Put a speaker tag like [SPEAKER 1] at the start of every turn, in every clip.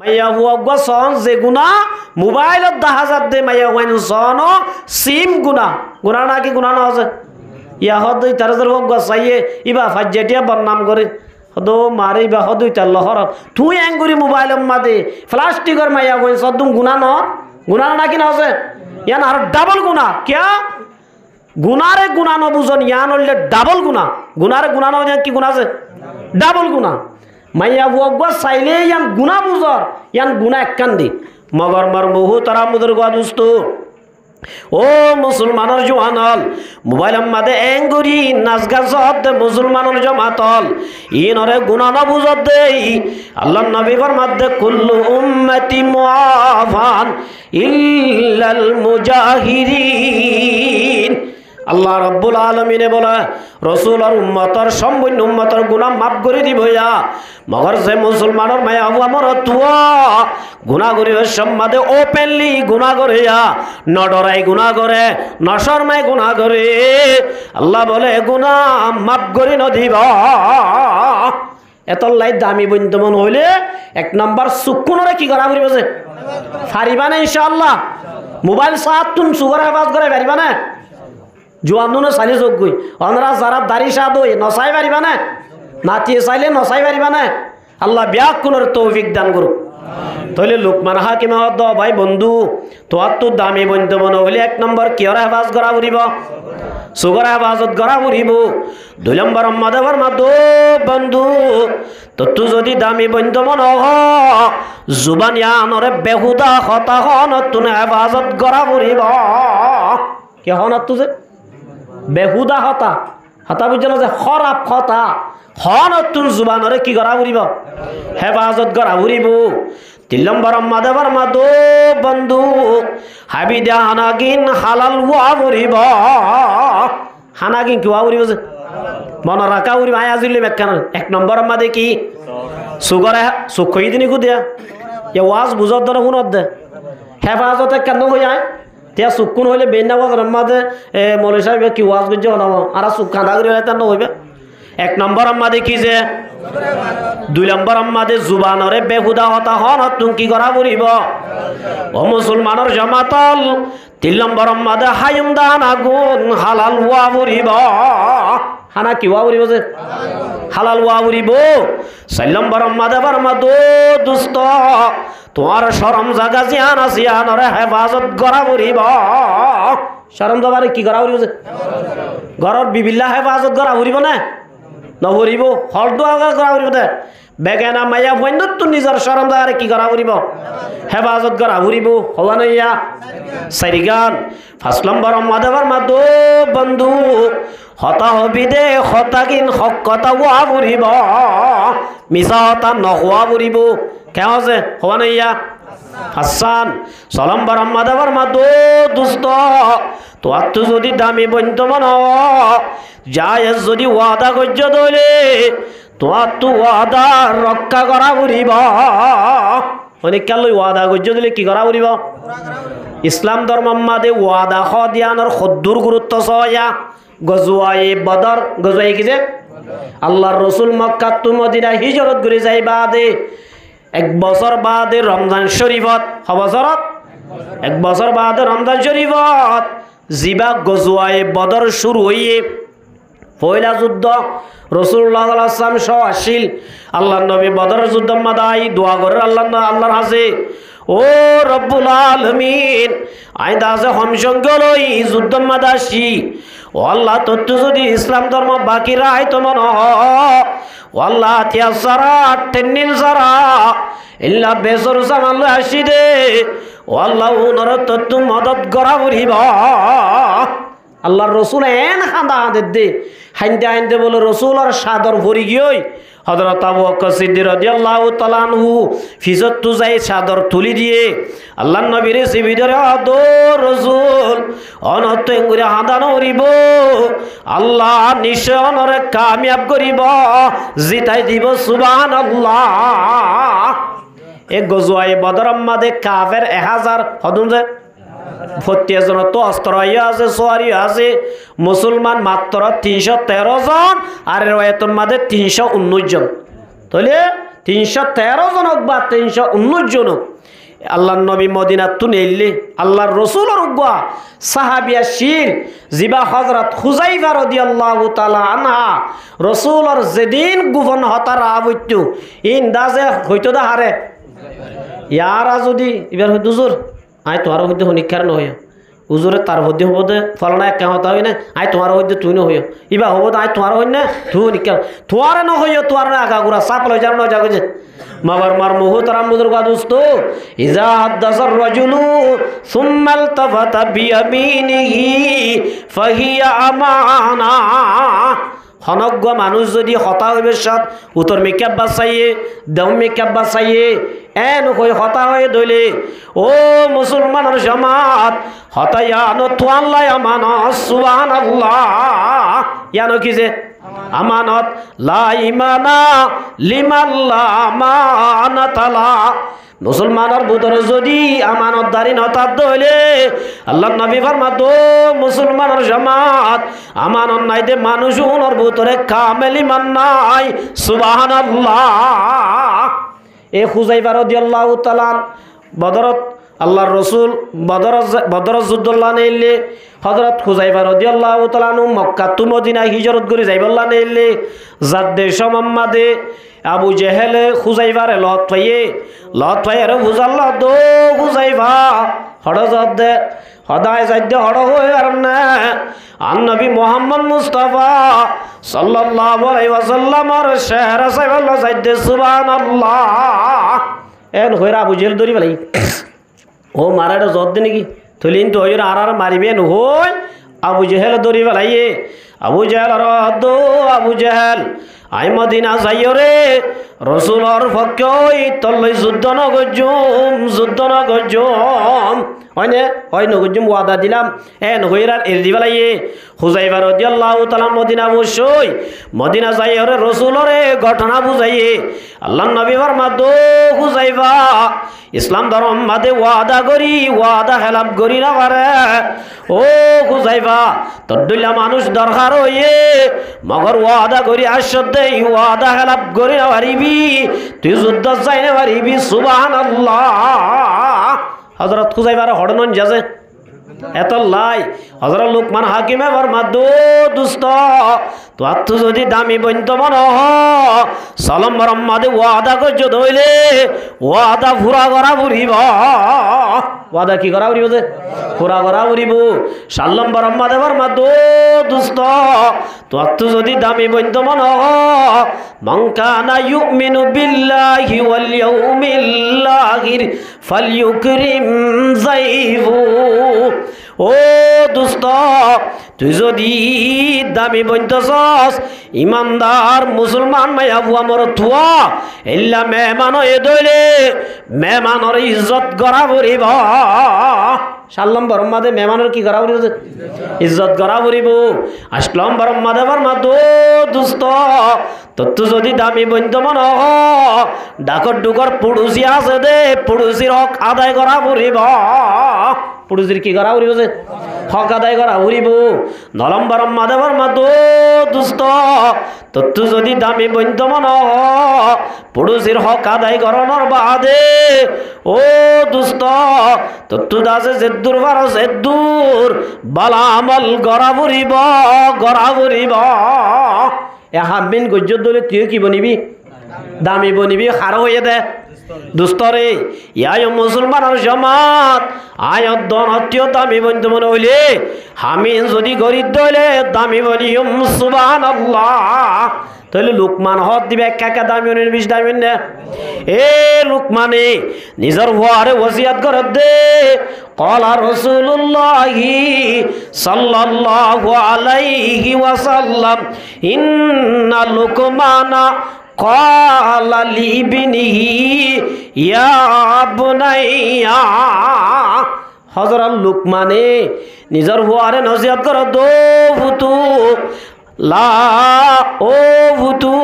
[SPEAKER 1] মাইয়া হুয়া সন যে গুণা মোবাইলত 10,000 দে মাইয়া হুয়াইন সন সিম গুণা গুণা নাকি গুণা না আছে ইয়া হদই তার হুয়া চাইয়ে ইবা ফাজ্জাটিয়া বদনাম করে হদো মারি বা হদই তার লহর তুই এঙ্গুরি মোবাইলের মাদে প্লাস্টিকের মাইয়া হুয়াইন সদুম গুণা ন গুণা নাকি না আছে ইয়ান আর ডাবল গুণা কিয়া গুনারে গুণা ন বুঝন ইয়ান হইলে ডাবল গুণা গুনারে গুণা ন কি গুণা আছে ডাবল গুণা মাইয়া বুয়া চাইলে ইয়ান গুণা বুঝর ইয়ান গুণা একখান দি মগর মর বহু তারা মুদর গোয়া দুস্ত ও মুসলমানের জোয়ানল মোবাইলের মাদে এঙ্গুরি নাচ গাছ দে মুসলমানের জমাতল ইনরে গুণা না বুঝত দেই আল্লাহ নবী ফরমাতে কুল্লু উম্মতি মুআফান ইল্লাল মুজাহিরিন আল্লাহ রাব্বুল আলামিনে বলে রাসূল আর উম্মতর সম্পূর্ণ উম্মতর গুনাহ মাফ করে দিবয়া মগর যে মুসলমানের মায়া আমার তুয়া গুনাহ করিবে সম্মাদে ওপেনলি গুনাহ করিয়া নডরাই গুনাহ করে নশরমাই গুনাহ করে আল্লাহ বলে গুনাহ মাফ করে ন দিবা এতলাই দামি বন্ধমন হইলে এক নাম্বার সুকুনরে কি করা করিবে যে পারিবা না ইনশাআল্লাহ মোবাইল সাত তুন সুগার আওয়াজ করে পারিবা না জোয়ানুনে চাইলে যোগ গই অনরা যারা দাড়ি সাদ হই নচাই পারিবা না নাতিয়ে চাইলে নচাই পারিবা না আল্লাহ ব্যাকুনের তৌফিক দান করুক তাহলে লোকমান হাকিম হদ ভাই বন্ধু তোর তো দামি বন্ধু মনে হইলে এক নম্বর কিয়র হেফাজ করা উড়িব সুগর হেফাজত করা উড়িব 2 নম্বর মাদেবর মাদো বন্ধু তো তুই যদি দামি বন্ধু মন হ জুবান ইয়ানরে বেহুদা হতা হন তুন হেফাজত করা উড়িব কে হন তুই বেহুদা হতা হতা বুঝল যে খরাপ হতা হন তুন জুবানরে কি করা উড়িব হেফাজত করা উড়িব 3 নম্বর মাদেবর মাদো বন্ধু হাবিদা হানাগিন হালাল ওয়া উড়িব হানাগিন কি ওয়া উড়িব যে মন রাখা উড়িব আয়াজিলে মেকান 1 নম্বর মাদে কি সুগরে সুখই দিনি কুদিয়া এ ওয়াজ বুঝত ধরে হুনত দে হেফাজতে কেন হই আয় তিয়া সুকুন হইলে বেন্না ওয়াজের মাদে মৌলভী সাহেব কি ওয়াজ গুজে হলাম আর সুখ খাঁদা করে তেন হইবে 1 নম্বর আম্মাদে কি যে 2 নম্বর আম্মাদে জুবানরে বেহুদা হতা হন তুম কি করা করিব ও মুসলমানের জামাতল 3 নম্বর আম্মাদে হায়ুম দান আগুন হালাল ওয়া করিব হানা কি ওয়া করিব যে হালাল ওয়া করিব 4 নম্বর আম্মাদে বরমাদো দুস্ত তোমার শরম জাগা জিয়ান আসিয়ানরে হেফাজত করা করিব শরম জাবারে কি করা করিব যে ঘরের বিবিল্লা হেফাজত করা করিব না নভরিব হলদুয়া করা করিব দে বেগেনা মাইয়া বন্ধুত তো নিজের শরম জাগারে কি করা করিব হেফাজত করা করিব হওয়া নইয়া সারিগান 5 নম্বর মাদেবর মাদো বন্ধু হতা হবি দে হতাকিন হক কথা ওয়া করিব মিছা হতা নহওয়া করিব কেন আছে হওয়া নইয়া হাসান 6 নম্বর মাদেবর মাদো দুস্ত তো আত্ম যদি দামি বন্ধু মন যায় যদি ওয়াদা করছ দলে তোমার তো ওয়াদা রক্ষা করা উড়িব অনেক কাল ওয়াদা করছ দিলে কি করা উড়িব ইসলাম ধর্ম মাদে ওয়াদা দিয়ানোর সদ্দুর গুরুত্ব সয়া গজওয়াই বদর গজওয়াই কি যে আল্লাহর রসুল মক্কা তু মদিনা হিজরত করে যাই বাদে 1 বছর বাদে রমজান শরীফত বছরত 1 বছর বাদে রমজান শরীফত জিবা গজওয়াই বদর শুরু হইয়ে পয়লা যুদ্ধ রাসূলুল্লাহ সাল্লাল্লাহু আলাইহি ওয়াসাল্লাম সহ আসিল আল্লাহর নবী বদর যুদ্ধ মাদাই দোয়া করে আল্লাহর হাজে ও রব্বুল আলামিন আইদা যে হমসঙ্গল ওই যুদ্ধ মাদাসি ও আল্লাহ তত্ত্ব যদি ইসলাম ধর্ম বাকি রায় তো মন ও আল্লাহ তিয়া সারা তেনিন সারা ইল্লা বেসর সামাল আসি দে ও আল্লাহ উনর তত্ত্ব মদত করা উড়িব আল্লাহর রসুল এন খান্দা হাঁদের দে হাইন্দে বলে রসুল আর সাদর ভরি গিয়ে হযরত আবু বকর সিদ্দিক রাদিয়াল্লাহু তাআলা আনহু ফিজত তু যাই সাদর তুলি দিয়ে আল্লাহর নবীর সিবিদরে আদো রসুল অনত এঙ্গুরে হাঁদানো উড়িব আল্লাহ নিশ্চয় অনরে কামিয়াব করিব জিতাই দিব সুবহানাল্লাহ এ গজওয়ায়ে বদর মাদে কাফের 1000 হদুন যে 40 জন তো অস্ত্র আছে সোয়ারি আছে মুসলমান মাত্র 313 জন আর রওয়ায়াতুর মাঝে 319 জন তাহলে 313 জনক বা 319 জনক আল্লাহর নবী মদিনাত তু নেইলে আল্লাহর রাসূলের উগ্গা সাহাবিয়া শির জিবা হযরত হুযাইফা রাদিয়াল্লাহু তাআলা আনহা রাসূলের যেদিন গুফন হতার আবইতু ইনদাজে হইতো দা হারে ইয়ারা যদি এবার হইতো হুজুর আই তোমার হইতো হনিকার নয় হুজুরে তার হইতে হবদে ফলনা এক হতা হই না আই তোমার হইতে তুই ন হইও ইবা হবদ আই তোমার হই না তুই হনিকার তোয়ারে ন হইও তোয়ার আগা গুরা সাপ লই যার ন জাগজে মগর মার মুহতারাম বুজুর্গা দোস্ত ইজা হাদাসার রাজুলু সুম্মা আলতাফাতা বিয়ামিনিহি ফাহিয়া আমানা হনজ্ঞ মানুষ যদি হতা হইবে সাত উত্তর মেকআপ বাঁচাইয়ে দেও মেকআপ বাঁচাইয়ে এন হয়ে হতা হয়ে দইলে ও মুসলমানের জামাত হতায়ানো তোয়াল্লাই আমানত সুবহানাল্লাহ ইয়ানো কি যে আমানত লা ইমানা লিমাল্লা আমানাতালা মুসলমানের ভিতরে যদি আমানতদারি নতার দইলে আল্লাহ নবী ফরমাত মুসলমানের জামাত আমানত নাই দে মানুষ ওনার ভিতরে কামেল ঈমান নাই সুবহানাল্লাহ এ হুযাইফা রাদিয়াল্লাহু তাআলা বদরত আল্লাহর রাসূল বদর যুদ্ধল্লাহ নেইলে হযরত হুযাইফা রাদিয়াল্লাহু তাআলা মক্কা টু মদিনা হিজরত করে যাইবল্লাহ নেইলে জাদ্দে সম্মাদে আবু জেহেলে হুযাইফারে লত পাইয়ে রে বুঝাল্লাহ দো হুযাইফা হড় জাদ্দে হদায় যাইদে হড় হই আর না আন নবী মুহাম্মদ মুস্তাফা সাল্লাল্লাহু আলাইহি ওয়াসাল্লামের শহর সাইবাল্লাহ যাইদে সুবহানাল্লাহ এন হইরা আবু জেহেল দরি বলাই ও মারাটা জদ দে নাকি থলিন তো হইরা আর মারিবেন হই আবু জেহেল দরি বলাইয়ে আবু জেহেল দো আবু জেহেল আই মদিনা যাইও রে রসুলর পক্ষে তল্লাই যুদ্ধ নগজুম হয়নে হয় নগজুম ওয়াদা দিলাম এন হইরার এর দি বেলাইয়ে হুযাইফা রাদিয়াল্লাহু তাআলা মদিনা বসই মদিনা যাইও রে রসুলরে ঘটনা বুঝাইয়ে আল্লাহর নবী ফরমাত দো হুযাইফা ইসলাম ধর্ম মাদে ওয়াদা খেলাপ করি না পারে ও হুযাইফা তোর দুইলা মানুষ দরকার হইয়ে মগর ওয়াদা করি আসতে ওয়াদা খেলাপ করি না পারিবি তুই যুদ্ধ চাই না পারিবি সুবহানাল্লাহ হযরত হুযাইফার হড়নন যাজে এত লাই হযরত লুকমান হাকিমে ফরমাত দুস্ত তো আত্ম যদি দামি বন্ত মন সালাম মাদে ওয়াদা করছ দইলে ওয়াদা পুরা করা বুড়িব ওয়াদা কি করা বুড়িব যে পুরা করা বুড়িব সাল্লাম মাদে ফরমাত দুস্ত তো আত্ম যদি দামি বন্ত মন মান কানা ইউমিনু বিল্লাহি ওয়াল ইয়াউমিল আখির ফালইউকরিম যাইফু ও দোস্ত তুই যদি দামি বইতেছস ইমানদার মুসলমান মায়া বুয়া মর থুয়া এল্লা মেহমান হয়ে দইলে মেহমানের ইজ্জত করা পড়িব সাল্লাম বরম্মাদে মেহমানের কি করা পড়িব ইজ্জত করা পড়িব আসলাম বরম্মাদে বরমাদ দোস্ত তত্তু যদি দামি বইন্ত মন ডাকর ডুকর পুড়ুসি আছে দে পুড়ুসির হক আদায় করা পড়িব পুরুষের কি করা উড়িব যে হক আদায় করা উড়িব নলম্বরম মাধবর মাতো দুস্ত তত্তু যদি দামি বৈন্ত মন পুরুষের হক আদায় করানোর বাদে ও দুস্ত তত্তু দাসে জেদ্দুর বারো জেদ্দুর বালা আমল গড়া বুড়িব এ হাবিন গজ্জত দলে তুই কি বনিবি দামি বনিবি খার হয়ে দে দুস্তরে ইয়ায় মুসলমানের জামাত আয়ত দনতীয় দামি বন্ধু মনে হইলে আমি যদি গরিব দইলে দামি বলিম সুবহানাল্লাহ তাহলে লুকমান হদ দিবে একা দামি অনেক বিশ দামি না এ লুকমানে নিজের হওয়ারে ওসিয়াত করে দে কলা রাসূলুল্লাহি সাল্লাল্লাহু আলাইহি ওয়াসাল্লাম ইন্না লুকমানা قال لابنه يا بني হযরত লুকমানে নিজের হওয়ারে নসিহত করে দো ফুতু লা ও ফুতু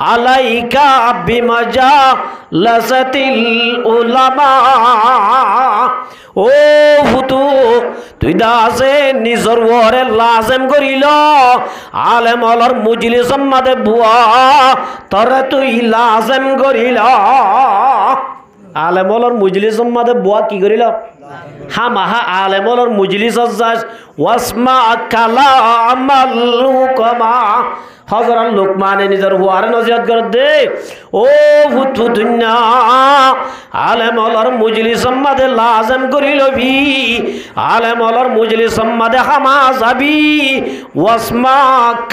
[SPEAKER 1] আলাইকা বিমাজা লাসাতিল উলামা ও ফুতু তুই দা আছে নিজর ওরে লাজেম করিল আলেম অলর মুজলিস মাদে বুয়া তরে তুই লাজেম করিল আলেম অলর মুজলিস মাদে বুয়া কি করিল হা মাহা আলেম অলর মুজলিস যাস ওয়াসমা কালামাল হুকামা হযরত লুকমানে নিজের বুয়ারে নসিহত করে দে ও ভূত দুনিয়া আলেম অলর মুজলিস মাদে লাজম করিল ভি আলেম অলর মুজলিস মাদে হামা যাবি ওয়াসমা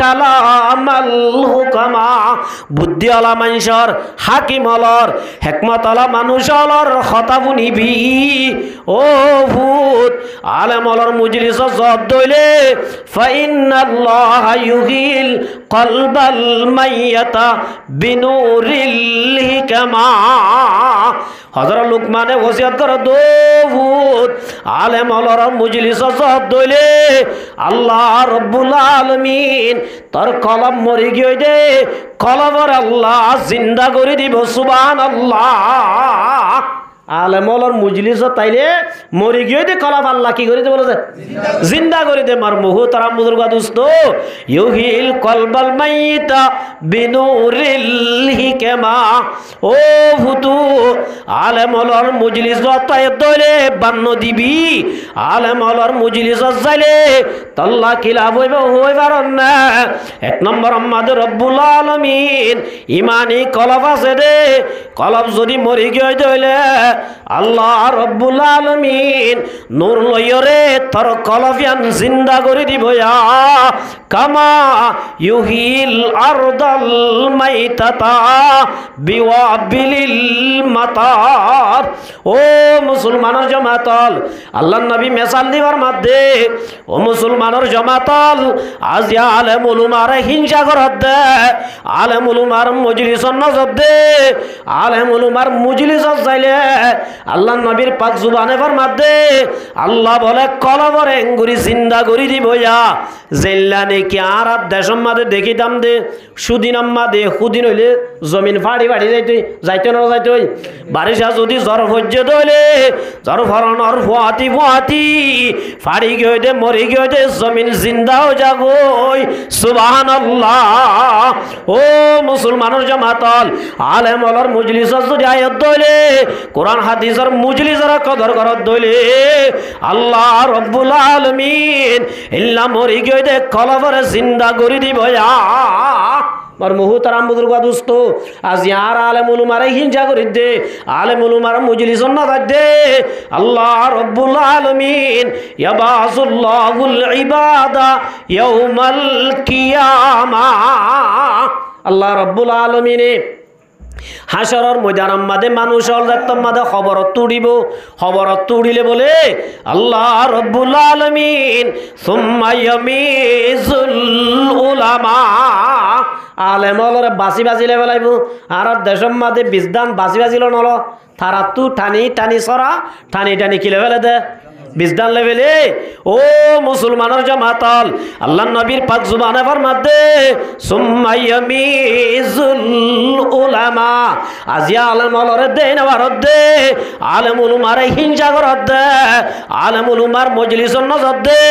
[SPEAKER 1] কালামাল হুকামা বুদ্ধি আলা মানুষর হাকিম অলর হিকমত আলা মানুষ অলর কথা শুনিবি ও ভূত আলেম অলর মুজলিস জব দইলে ফাইনাল্লাহ ইউহিল কলবাল মাইয়াতা বিনুরিল হিকমা হযরত লুকমানে ওসিয়ত করে দৌদ আলেম অলর মুজলিস জব দইলে আল্লাহ রব্বুল আলামিন তোর কলম মরি গিয়ে দে কলবর আল্লাহ জিন্দা করে দিব সুবহানাল্লাহ আলেম অলর মুজলিস তাইলে মরি গিয়ে দে কলব আল্লাহ কি করে দে বলে জিন্দা করে দে মার মুহু তারা বুজুর্গ দোস্ত ইউহিল কলবাল মাইতা বিনুরিল হিকমা ও ফুতু আলেম অলর মুজলিস তাই দইলে বান্ন দিবি আলেম অলর মুজলিস যাইলে তাল্লা কিলাব হইবার না এক নম্বর আমাদের রব্বুল আলামিন ইমানি কলব আছে দে কলব যদি মরি গিয়ে দইলে আল্লাহ রব্বুল আলামিন নূর লয়রে তোর কলবিয়ান জিন্দা করে দিব কামা ইউহিল আরদাল মাইতাতা বিওয়াবিলিল মাতার ও মুসলমানের জামাতল আল্লাহর নবী মেসাল দিবার মধ্যে ও মুসলমানের জামাতল আজ আলেম উলামারে হিংসা করত দে আলেম উলামার মজলিসন নজর দে আলেম উলামার মজলিসত যাইলে আল্লাহ নবীর পাক জুবানে ফরমাতে আল্লাহ বলে কলবর এঙ্গুরি জিন্দা করি দিব জেল্লা নাকি আর দেশম মাদে দেখিতাম দে সুদিন আম্মা দে সুদিন হইলে জমিন ফাড়ি ফাড়ি যাইতে না যাইতে বারিশা যদি জ্বর হজ্জে দইলে জ্বর ফরনর ফুয়াতি ফুয়াতি ফাড়ি গিয়ে দে মরি গিয়ে দে জমিন জিন্দাও যাগই সুবহানাল্লাহ ও মুসলমানের জামাতল আলেম অলর মজলিস যদি আয়াত দইলে কোরআন হাদিসের মুজলিসের কদর করত দইলে আল্লাহ রব্বুল আলামিন ইল্লা মরি গিয়ে দে কলবরে জিন্দা করে দিব और मुहतरम बुजुर्ग दोस्त आज यार आलेम उलमारे हिंसा कर दे आलेम उलमार मजलिस न दे अल्लाह रब्बुल आलमीन यबासुल्लाहुल इबादा यौमल कियामा अल्लाह रब्बुल आलमीन হাসরের ময়দানের মধ্যে মানুষ দেখতাম মধ্যে খবর তুড়িলে বলে আল্লাহ রব্বুল আলামিন সুম্মা ইয়ামিজুল উলামা আলেম অলরে বাসি বাজিলে বেলাইব আর দেশের মধ্যে বিজদান বাসি বাজিল নল তারা তু টানি টানি সরা টানি টানি কিলে ফেলে দে বিজদান লেভেলে ও মুসলমানের জামাতল আল্লাহ নবীর পাক জুবানে ফরমাতে সুম্মা ইয়ামিজুল উলামা আজিয়া আলেম অলরে দে না ভারত দে আলেম উলমারে হিংসা করত দে আলেম উলমার মজলিসন নজর দে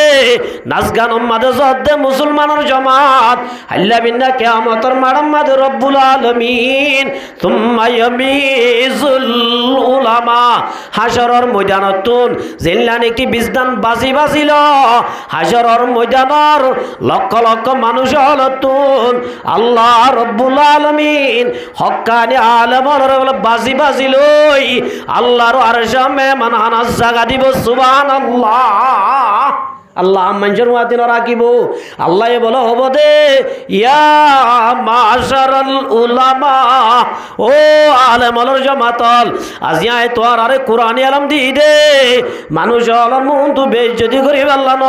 [SPEAKER 1] নাচ গান মাদে জত দে মুসলমানের জামাত আল্লাহ বিনা কিয়ামতের মাড়াম মাদে রব্বুল আলামিন সুম্মা ইয়ামিজুল উলামা হাশরের ময়দানতুন জিল্লানি কি বিজদান বাজি বাজিল হাশরের ময়দানের লক্ষ লক্ষ মানুষ হলতুন আল্লাহ রব্বুল আলামিন হক্কানি আলেমর বাজি বাজিলই আল্লাহর আরশে মেহমান আনার জায়গা দিব সুবহানাল্লাহ আল্লাহ মানুষের মাতিন রাখিব আল্লাহ বলো হব দে ইয়া মাশারাল উলামা ও আলেমর জামাতল আজিয়া তো আরে কুরআনি আলম দি দে মানুষ আলম তো বেইজ্জতি করি আল্লাহ ন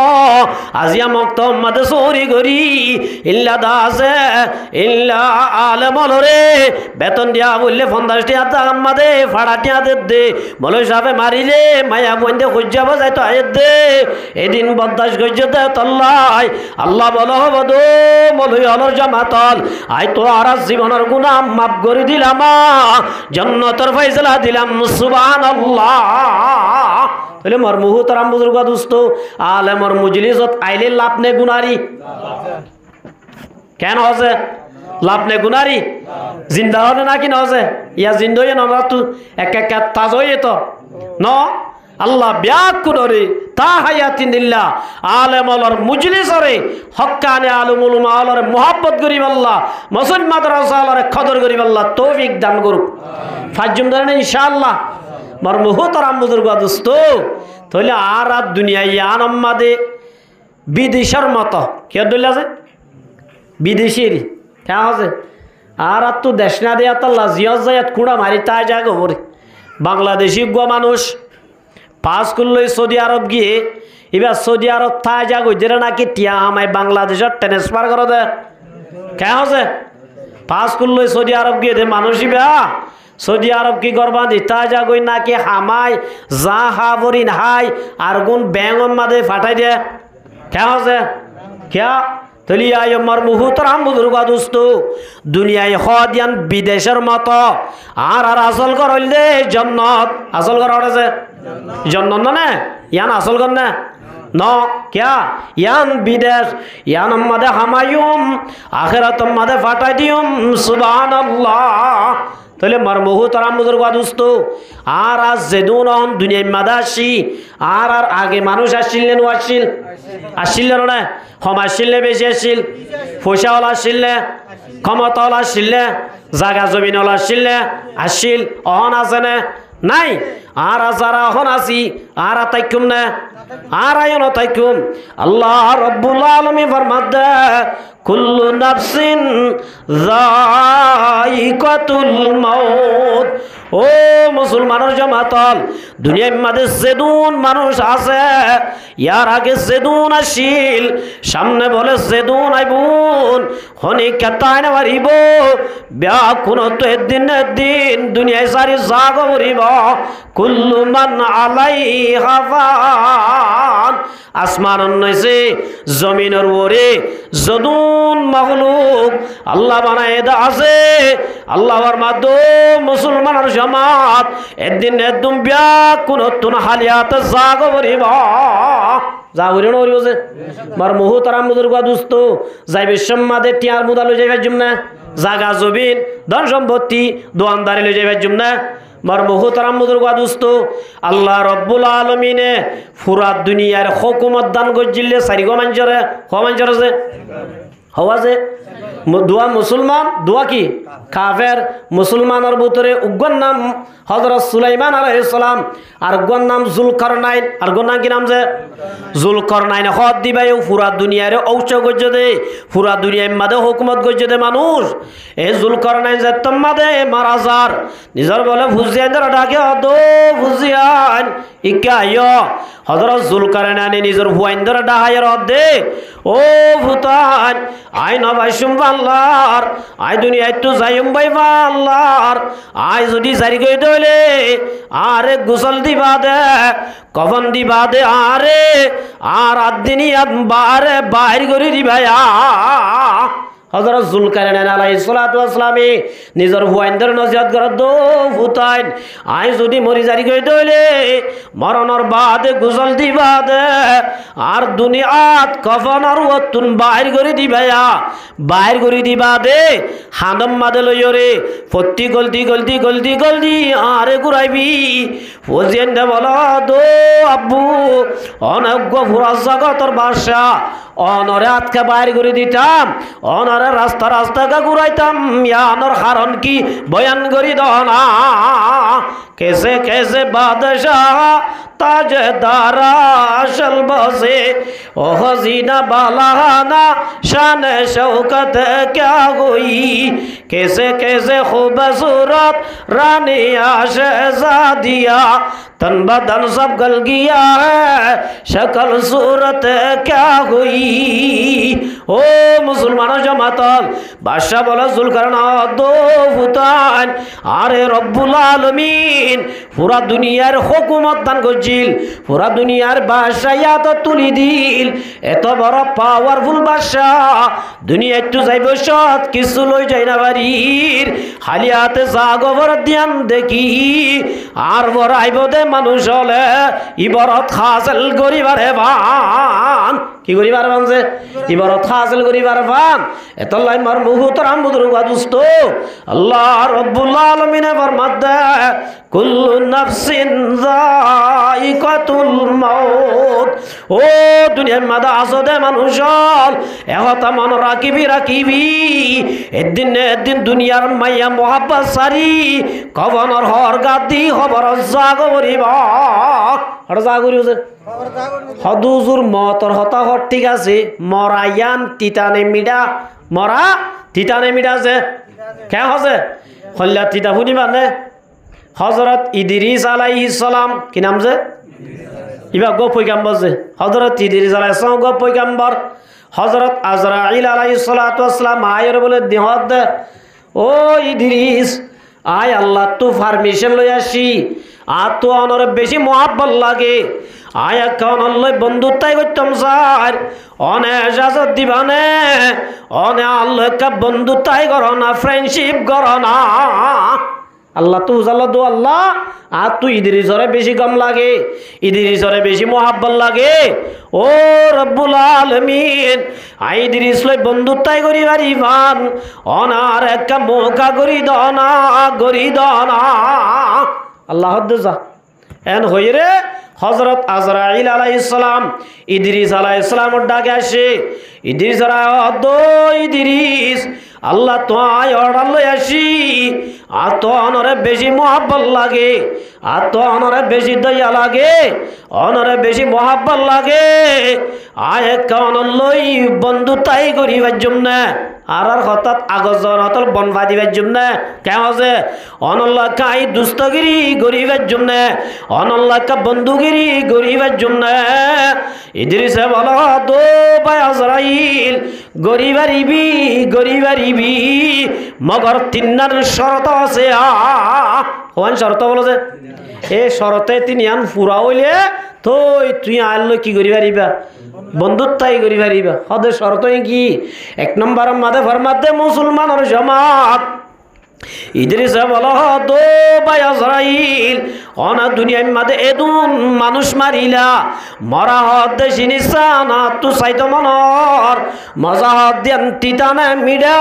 [SPEAKER 1] আজিয়া মুক্ত উম্মতে সরি করি ইল্লা দাসে ইল্লা আলেমরে বেতন দিয়া বললে 50 টাকা আমাদে ফাড়া টিয়া দে বলে সাবে মারিলে মায়া বন্ধে খুঁজা বাজাই তো আয় দে এদিন বদাস গজে দে তল্লাই আল্লাহ বলো বদো বলই অলর জামাতল আই তো আর জীবনের গুনাহ মাফ করে দিলাম জান্নাতের ফয়সালা দিলাম সুবহানাল্লাহ তাহলে মর মুহতারাম বুজুর্গ দোস্ত আলেমর মজলিসত আইলে লাভ নে গুনারি কেন হসে লাভ নে গুনারি জিন্দা হলে নাকি নহসে ইয়া জিন্দয়ে নতু এক এক তাজয়ে তো ন আল্লাহ ব্যাকুরে তা হায়াতিনিল্লাহ আলেমর মজলিসরে হক্কানে আলমুল মাওলার মোহাব্বত করিব আল্লাহ মসজিদ মাদ্রাসার কদর করিব আল্লাহ তৌফিক দান করুক ফাজুম ধরেন ইনশাআল্লাহ মর মুহতারাম বুজুর্গ দোস্ত তাহলে আর দুনিয়া ইয়ান আম্মাদে বিদেশের মতো কে দল আছে বিদেশির কে আছে আর তো দেশ না দেয়া তাল্লা জিয়ত জায়াত কুড়া মারি তাই যা গোবরে বাংলাদেশি গো মানুষ পাস করলো সৌদি আরব গিয়ে এবার সৌদি আরব তাই যা গইদের নাকি টিয়া আমায় বাংলাদেশের ট্রান্সফার করে দে কে আছে পাস করলো সৌদি আরব গিয়ে দে মানুষ ইবা সৌদি আরব কি করবা দিতা যা গই নাকি হামাই যা হাবরিন হাই আর গুন ব্যাঙ্গম মাদে ফাটাই দে কে আছে কে তলিয়া মর মুহতারাম বুজুর্গ দোস্ত দুনিয়ায় হদিয়ান বিদেশের মতো আর আসল ঘর হইলে জন্নত আসল ঘর আছে জন্নত না ইয়ান আসল ঘর না ন क्या यान विदेश यान मदे हमायुम आखिरत मदे फाटाई दियुम सुबहानाल्लाह তাহলে মর মুহতারাম বুজুর্গ দোস্ত আর আজ যেদুন দুনিয়ায় মাদাসি আর আগে মানুষ আসছিলেন আসছিলেন না কম আসছিলে বেশি আসছিল পয়সাওয়ালা আসছিলে ক্ষমতাওয়ালা আসছিলে জাগা জমিনওয়ালা আসছিল অহন আছে না নাই আর যারা অহন আছি আর তাইকুম না আর আয়ন তাইকুম আল্লাহ রব্বুল আলামিন ফরমাদে কুল্লু নাফসিন যায়িকাতুল মাউত ও মুসলমানের জামাতল দুনিয়ার মধ্যে যেদুন মানুষ আছে ইয়ার আগে যেদুন আসিল সামনে বলে যেদুন আইবুন হনি কেতায় না পারিব ব্যাহ কোনো তো একদিন দুনিয়ায় সারি জাগ মরিব কুল্লু মান আলাইহা ফান আসমানন নইছে জমিনের উপরে যদুন মাখলুক আল্লাহ বানায় দা আছে আল্লাহর মাধ্যম মুসলমানের জামাত একদিন একদম ব্যাহ কোনো তুন হালিয়াত জাগ মরিব যাবরে নরিও যে মার মুহতারাম বুজুর্গ দোস্ত যাইবে সম্মাদে টিয়ার মুদা লই যাইবে জুমনা জাগা জবিন ধন সম্পত্তি দোয়ানদারি লই যাইবে জুমনা মার মুহতারাম বুজুর্গ দোস্ত আল্লাহ রব্বুল আলামিনে পুরা দুনিয়ার হুকুমত দান গজিলে সারি গো মানজরে হ মানজরে যে হওয়া যে দোয়া মুসলমান দোয়া কি কাফের মুসলমানের ভিতরে উগ্গর নাম হযরত সুলাইমান আলাইহিস সালাম আর উগ্গর নাম জুলকারনাইন আর উগ্গর নাম কি নাম যে জুলকারনাইন হদ দিবাই পুরা দুনিয়ারে ঔচ গজ্জ দে পুরা দুনিয়ার মাঝে হুকুমত গজ্জ দে মানুষ এই জুলকারনাইন যে তোমাদে মারাজার নিজর বলে ফুজিয়ান ডাকে দো ফুজিয়ান ইকা আইও হযরত জুলকারনাইন নিজর হুয়াইন্দর ডাহায়ের দে ও ভূতান আই নবাইসুম আল্লাহর আই দুনিয়ায় তো যাইম বাইবা আল্লাহর আই যদি জারি গই দইলে আরে গোসল দিবা দে কফন দিবা দে আরে আর আদিনি বারে বাইর করে দিবা হযরত জুলকারনাইন আলাইহিস সালাতু ওয়াস সালামে নিজর হুয়াইন্দর নজিয়াত করে দো ভূতান আই যদি মরি জারি গই দইলে মরণর বাদে গোসল দিবা দে আর দুনিয়াত কফন আর ওতুন বাইর করে দিবা দে হাদম মাদে লইরে ফত্তি গলতি আরে ঘুরাইবি ফজিয়েন্দে বলো দো আব্বু অনগ্য পুরা জগতর বাদশা অনরে আতকে বাইর করে দিতাম অনরে রাস্তা ঘুরাইতাম ইয়ানোর কারণ কি বয়ান করি দনা कैसे बादशाह ताजदार अशल बसे ओ हसीना बालाना शान शौकत क्या हुई कैसे खूबसूरत रानी शहजादिया तन बदन सब गल गया है शक्ल सूरत क्या हुई ओ मुसलमानों जमातल बादशाह बोला जुल्करनैन दो भूतान आरे रब्बुल आलमीन পুরা দুনিয়ার হুকুমত দান করছি স্থিতিশীল পুরা দুনিয়ার বাদশা এত তুলি দিল এত বড় পাওয়ারফুল বাদশা দুনিয়া একটু যাইব সৎ কিছু লই যাই না বাড়ির খালি হাতে জাগবর ধ্যান দেখি আর বড় আইব দে মানুষ হলে ইবরত হাসিল করিবারে বান কি করিবার বানছে ইবরত হাসিল করিবার বান এতলাই মার মুহুতরাম বুজুর্গ দোস্ত আল্লাহ রাব্বুল আলামিন ফরমাতে কুল্লু নাফসিন যায়িকাতুল মাউত ও দুনিয়ার মাদা আসদে মানুষ এহতা মন রাখিবি একদিন দুনিয়ার মাইয়া মোহাব্বত সারি কবনর হর গাদি খবর জাগরিব হর জাগরিছে হদুজুর মতর হতা হর ঠিক আছে মরায়ান তিতানে মিডা মরা তিতানে মিডা যে কে হসে হল্লা তিতা ফুনি মানে হযরত ইদ্রিস আলাইহিস সালাম কি নাম যে ইবা গো পয়গম্বর যে হযরত ইদ্রিস আলাইহিস সালাম গো পয়গম্বর হযরত আজরাইল আলাইহিস সালাতু ওয়াস সালাম আয়ের বলে দেহত ও ইদ্রিস আয় আল্লাহ তু পারমিশন লই আসি আর তো অনর বেশি মোহাব্বত লাগে আয় এখন লই বন্ধুত্বাই করতাম স্যার অনে এজাজত দিবানে অনে আল্লাহ কা বন্ধুত্বাই করো না ফ্রেন্ডশিপ করো না আল্লাহ তু জাল্লা দো আল্লাহ আর তুই ইদ্রিসরে বেশি কম লাগে ইদ্রিসরে বেশি মোহাব্বত লাগে ও রব্বুল আলামিন আই ইদ্রিস লই বন্ধুত্বাই করি পারিবান অনার একটা মোকা করি দনা আল্লাহ যা এন হইরে হযরত আজরাইল আলাইহিস সালাম ইদ্রিস আলাইহিস সালামের ডাকে আসে ইদ্রিস ইদ্রিস আল্লাহ তো আয় অর্ডার লই আসি আর তো অনরে বেশি মোহাব্বত লাগে আর তো অনরে বেশি দয়া লাগে অনরে বেশি মোহাব্বত লাগে আয় কান লই বন্ধুতাই করিবার জন্য আর হঠাৎ আগজন হতল বনভা দিবার জন্য কেমন আছে অনল্লাহ কাই দুস্তগিরি গরিবের জন্য অনল্লাহ কা বন্ধুগিরি গরিবের জন্য ইদ্রিসে বলো দো ভাই আজরাইল গরিবারিবি মগর তিন্নার শরত আছে হন শরত বলো যে এই শরতে তিনি আন ফুরা হইলে তো তুই আনলো কি করিবারিবা বন্ধুত্বাই করিবারিবা হদে শরত কি এক নম্বর মাদে ফরমাতে মুসলমানের জামাত ইদ্রিসে বলো দো ভাই আজরাইল অনা দুনিয়ার মাদে এদুন মানুষ মারিলা মরা হদে জিনিসানা তু সাইত মনর মজা হদেন তিতানে মিডা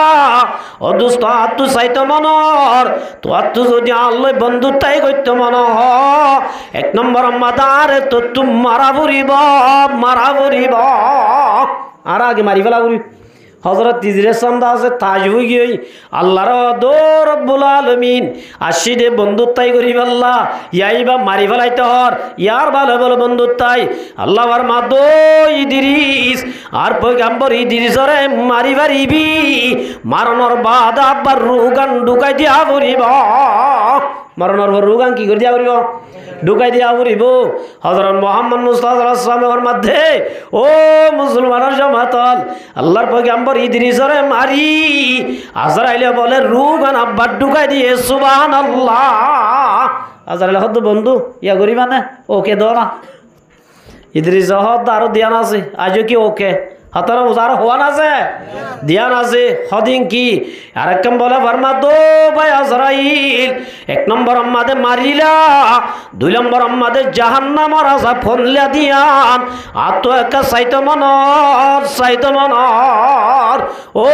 [SPEAKER 1] ও দুস্ত তু সাইত মনর তো তু যদি আল্লাহ বন্ধুত্বাই করত মন হ এক নম্বর মাদারে তো তুম মারা ভরিব আর আগে মারি ফেলা ভরি হযরত ইদ্রিস সামদা আছে তাজ হই গই আল্লাহর দো রব্বুল আলামিন আসি দে বন্ধুত্বাই করি আল্লাহ ইয়াইবা মারি ফেলাইতে হর ইয়ার ভালো ভালো বন্ধুত্বাই আল্লাহ আর মা দো ইদ্রিস আর পয়গম্বর ইদ্রিসরে মারি পারিবি মারনর বাদ আবার রুগান ঢুকাই দিয়া ভরিব মারনর রুগান কি করে দিয়া ভরিব ঢুকাই দিয়া ভরিব হযরত মুহাম্মদ মুস্তাফা সাল্লাল্লাহু আলাইহি ওয়াসাল্লামের মধ্যে ও মুসলমানের জামাতল আল্লাহর পয়গম্বর ইদ্রিসরে মারি আজরাইল বলে রুগান আবার ঢুকাই দিয়ে সুবহানাল্লাহ আজরাইল হদ বন্ধু ইয়া করিবা না ওকে দাও না ইদ্রিস হদ আরো ধ্যান আছে আজও কি ওকে হাতার উজার হওয়া না আছে ধ্যান আছে হদিন কি আরেকম বলে ফরমা দো ভাই আজরাইল এক নম্বর আমাদের মারিলা দুই নম্বর আমাদের জাহান্নামের আযাব ফনলা দিয়ান আর তো একটা সাইত মনর ও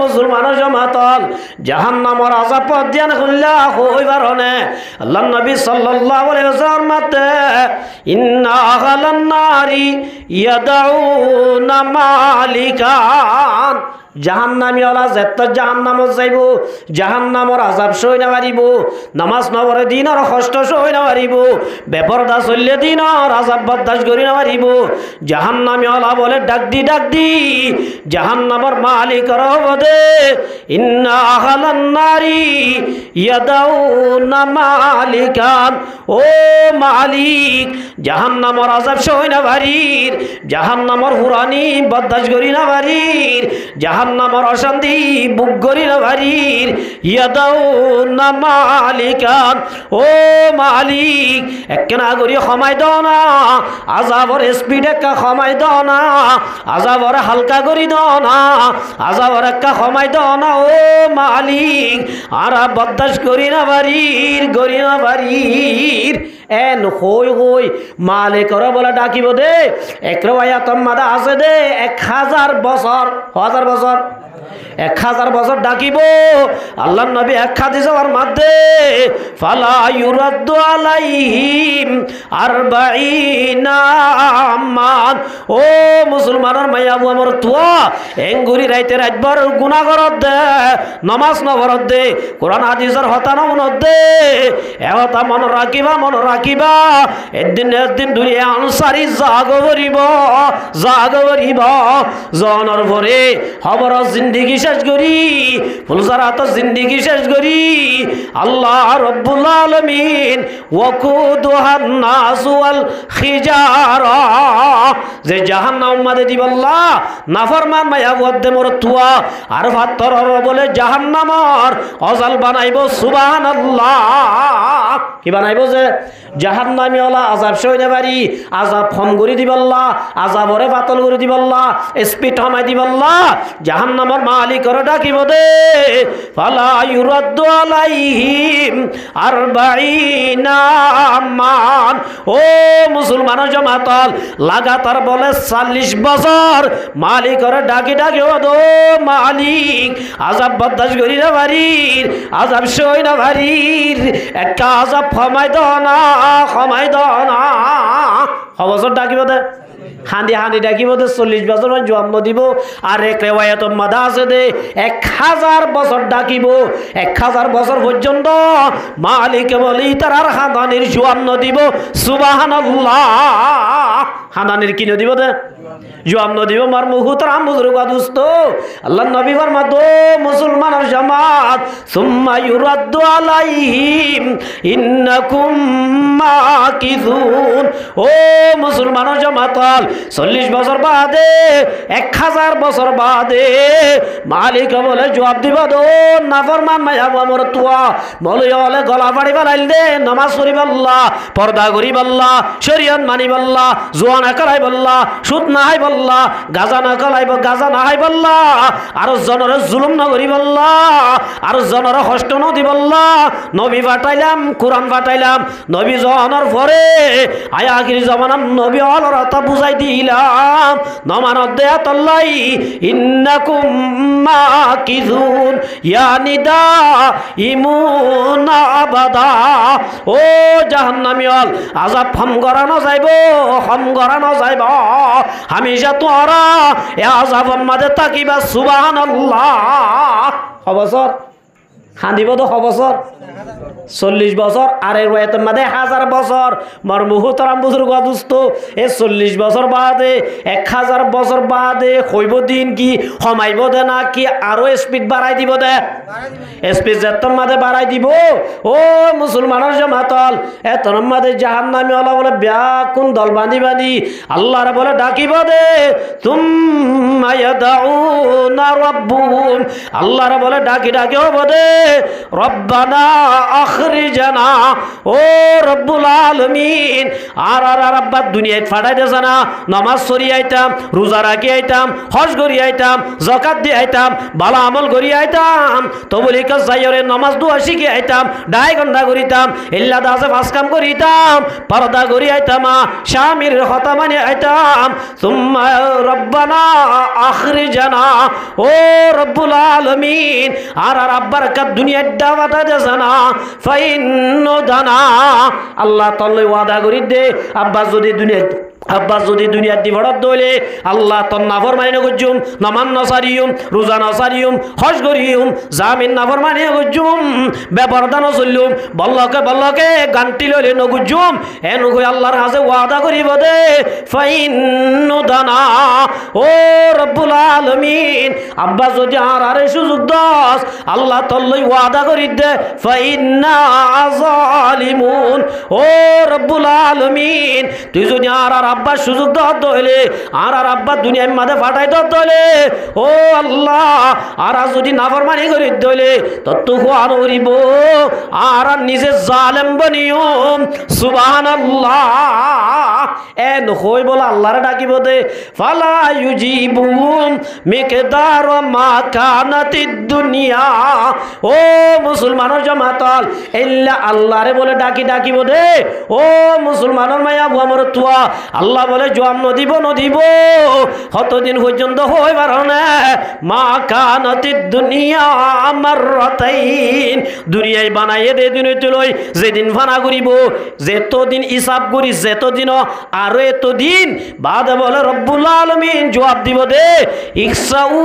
[SPEAKER 1] মুসলমানের জামাতল জাহান্নামের আযাব দিয়ান হল্লা হইবার হনে আল্লাহর নবী সাল্লাল্লাহু আলাইহি ওয়াসাল্লাম মতে ইন্না আহলান নারি ইয়াদাউনা মালিকান জাহান্নামী ওলা যেত জাহান্নামত যাইব জাহান্নামর আযাব সই না পারিব নামাজ নপড়ে দিনের কষ্ট সই না পারিব বেপরদা চললে দিনের আযাব বরদাস্ত করি না পারিব জাহান্নামী ওলা বলে ডাক দি জাহান্নামর মালিকর বদে ইন্না আহলান নারি ইয়াদাউনা মালিকান ও মালিক জাহান্নামর আযাব সই না পারির জাহান্নামর হুরানি বরদাস্ত করি না পারির জাহান্নাম জাহান্নামের অশান্তি বুক গরির বাড়ির ইয়াদাও না মালিকান ও মালিক একনা গরি ক্ষমাই দাও না আযাবর স্পিড একটা ক্ষমাই দাও না আযাবর হালকা গরি দাও না আযাবর একটা ক্ষমাই দাও না ও মালিক আরা বরদাস্ত করি না বাড়ির গরি না বাড়ির এন হই হই মালিকর বলে ডাকিব দে এক রওয়ায়াতম মাদা আছে দে 1000 বছর 1000 বছর ডাকিব আল্লাহর নবী এক হাদিসের মধ্যে ফালা ইউরাদ্দু আলাইহিম 40 মান ও মুসলমানের মাইয়া আমার তুয়া এঙ্গুরি রাইতে রাতবার গুনাহ করত দে নামাজ নবরত দে কোরআন হাদিসের হতানো মনত দে এওতা মন রাখিবা একদিন দুনিয়া আনসারি জাগবরিব জনের ভরে খবর জিন্দেগি শেষ করি ফুলজারাত জিন্দেগি শেষ করি আল্লাহ রব্বুল আলামিন ওয়াকুদুহান নাস ওয়াল খিজারা যে জাহান্নাম মাদে দিবাল্লাহ নাফরমান মায়া ওয়াদে মোর তুয়া আর ফাতরর বলে জাহান্নামর অজাল বানাইব সুবহানাল্লাহ কি বানাইব যে জাহান্নামী ওলা আযাব সইতে পারি আযাব কম করে দিবাল্লাহ আযাবরে বাতল করে দিবাল্লাহ স্পিড কমাই দিবাল্লাহ জাহান্নামের মালিকর ডাকিব দে ফালা ইউরাদ্দু আলাইহিম 40 মান ও মুসলমানের জামাতাল লাগাতার বলে 40 বছর মালিকর ডাকি ও দো মালিক আযাব বরদাস্ত করি না বাড়ির আযাব সই না বাড়ির একটা আযাব কমাই দাও না বছর ডাকিব দে হাঁদি ডাকিব দে 40 বছর জন্ম দিব আর এক রেওয়ায়াত মাদা আছে দে 1000 বছর ডাকিব 1000 বছর পর্যন্ত মালিক বলি তার হাঁদানির জন্ম দিব সুবহানাল্লাহ হাঁদানির কি দিব দে জন্ম দিব মার মুহুতর বুজুর্গ দুস্ত আল্লাহ নবী ফরমাত ও মুসলমানের জামাত সুম্মা ইউরাদ্দু আলাইহিম ইন্নাকুম মাকিসুন ও মুসলমানের জামাত 40 বছর বাদে 1000 বছর বাদে মালিক বলে জবাব দিব দো নাফরমান মায়া আমার তুয়া বলে বলে গলা পাড়ি বানাইল দে নামাজ পড়িব আল্লাহ পর্দা করিব আল্লাহ শরীয়ত মানিব আল্লাহ জোয়ানা করাইব আল্লাহ সুদ না হাইব আল্লাহ গাজা না কলাইব গাজা না হাইব আল্লাহ আর জনর জুলুম না করিব আল্লাহ আর জনর কষ্ট না দিব আল্লাহ নবী পাঠাইলাম কোরআন পাঠাইলাম নবী জনের পরে আয়া আখির জামানার নবী অলর তা বুঝাই দিলাম নমানত দে আল্লাহ ইন্নাকুম মাকিসুন ইয়া নিদা ইমুনা আবাদা ও জাহান্নামীল আযাব হম করানো যাইব হামেশা তোরা এ আযাবের মাঝে তাকিবা সুবহানাল্লাহ বছর হাঁদিব তো বছর 40 বছর আর এর ওয়াতের মাঝে 1000 বছর মর মুহতারাম বুজুর্গ দুস্ত এ 40 বছর বাদে 1000 বছর বাদে হইব দিন কি কমাইব দে না কি আরো স্পিড বাড়াই দিব দে স্পিড যেতম মাঝে বাড়াই দিব ও মুসলমানের জামাতল এতর মাঝে জাহান্নামী ওলা বলে ব্যাকুন দল বাঁধি আল্লাহর বলে ডাকিব দে তুম্মা ইয়াদাউনা রাব্বুহুম আল্লাহর বলে ডাকি হব দে রব্বানা আখরিজানা ও রব্বুল আলামিন আর রাব্বা দুনিয়ায় ফাটাই দেছ না নামাজ পড়ি আইতাম রোজা রাখি আইতাম হজ করি আইতাম যাকাত দি আইতাম ভালো আমল করি আইতাম তবলিগ যাইরে নামাজ দোয়া শিখি আইতাম 2 ঘন্টা করিতাম ইল্লা দাসে পাঁচ কাম করিতাম পর্দা করি আইতাম স্বামীর কথা মানে আইতাম সুম্মা রব্বানা আখরিজানা ও রব্বুল আলামিন আর রাব্বার কা দুনিয়ার দাওয়াতা দেছ না ফাইন্নু দানা আল্লাহ তাআলা ওয়াদা করি দে আব্বাস যদি দুনিয়ার দিবড়ত দইলে আল্লাহ তোর নাফরমানি নগজুম নামান নসারিয়ুম রোজা নসারিয়ুম হজ করিয়ুম জামিন নাফরমানি নগজুম বেপরদা নচলিয়ুম বল্লকে গান্টি লইলে নগজুম এনুকই আল্লাহর কাছে ওয়াদা করিব দে ফাইন্নু দানা ও রব্বুল আলামিন আব্বাস যদি আর সুযোগ দাস আল্লাহ তাআলা ওয়াদা করি দে ফাইন্না জালিমুন ও রব্বুল আলামিন তুই যদি আর আব্বা সুযোগ দলে আর আব্বা দুনিয়ার মাঝে ফাটাই দলে ও আল্লাহ আর যদি নাফরমানি করি দলে তত্ত্ব খোয়ান করিব আর নিজে জালেম বনিয়ম সুবহানাল্লাহ এন হই বলে আল্লাহরে ডাকিব দে ফালা ইউজিবুম মিকদার মা কানাতিদ দুনিয়া ও মুসলমানের জামাতল ইল্লা আল্লাহরে বলে ডাকিব দে ও মুসলমানের মায়া আমার তুয়া আল্লাহ বলে জবাব নদিব কতদিন পর্যন্ত হই পারো না মা কানাতিদ দুনিয়া মাররাতাইন দুনিয়ায় বানাইয়ে দে দিন তুলই যেদিন ফানা করিব যেতদিন হিসাব করি যেতদিন আরো এতদিন বাদে বলে রব্বুল আলামিন জবাব দিব দে ইকসাউ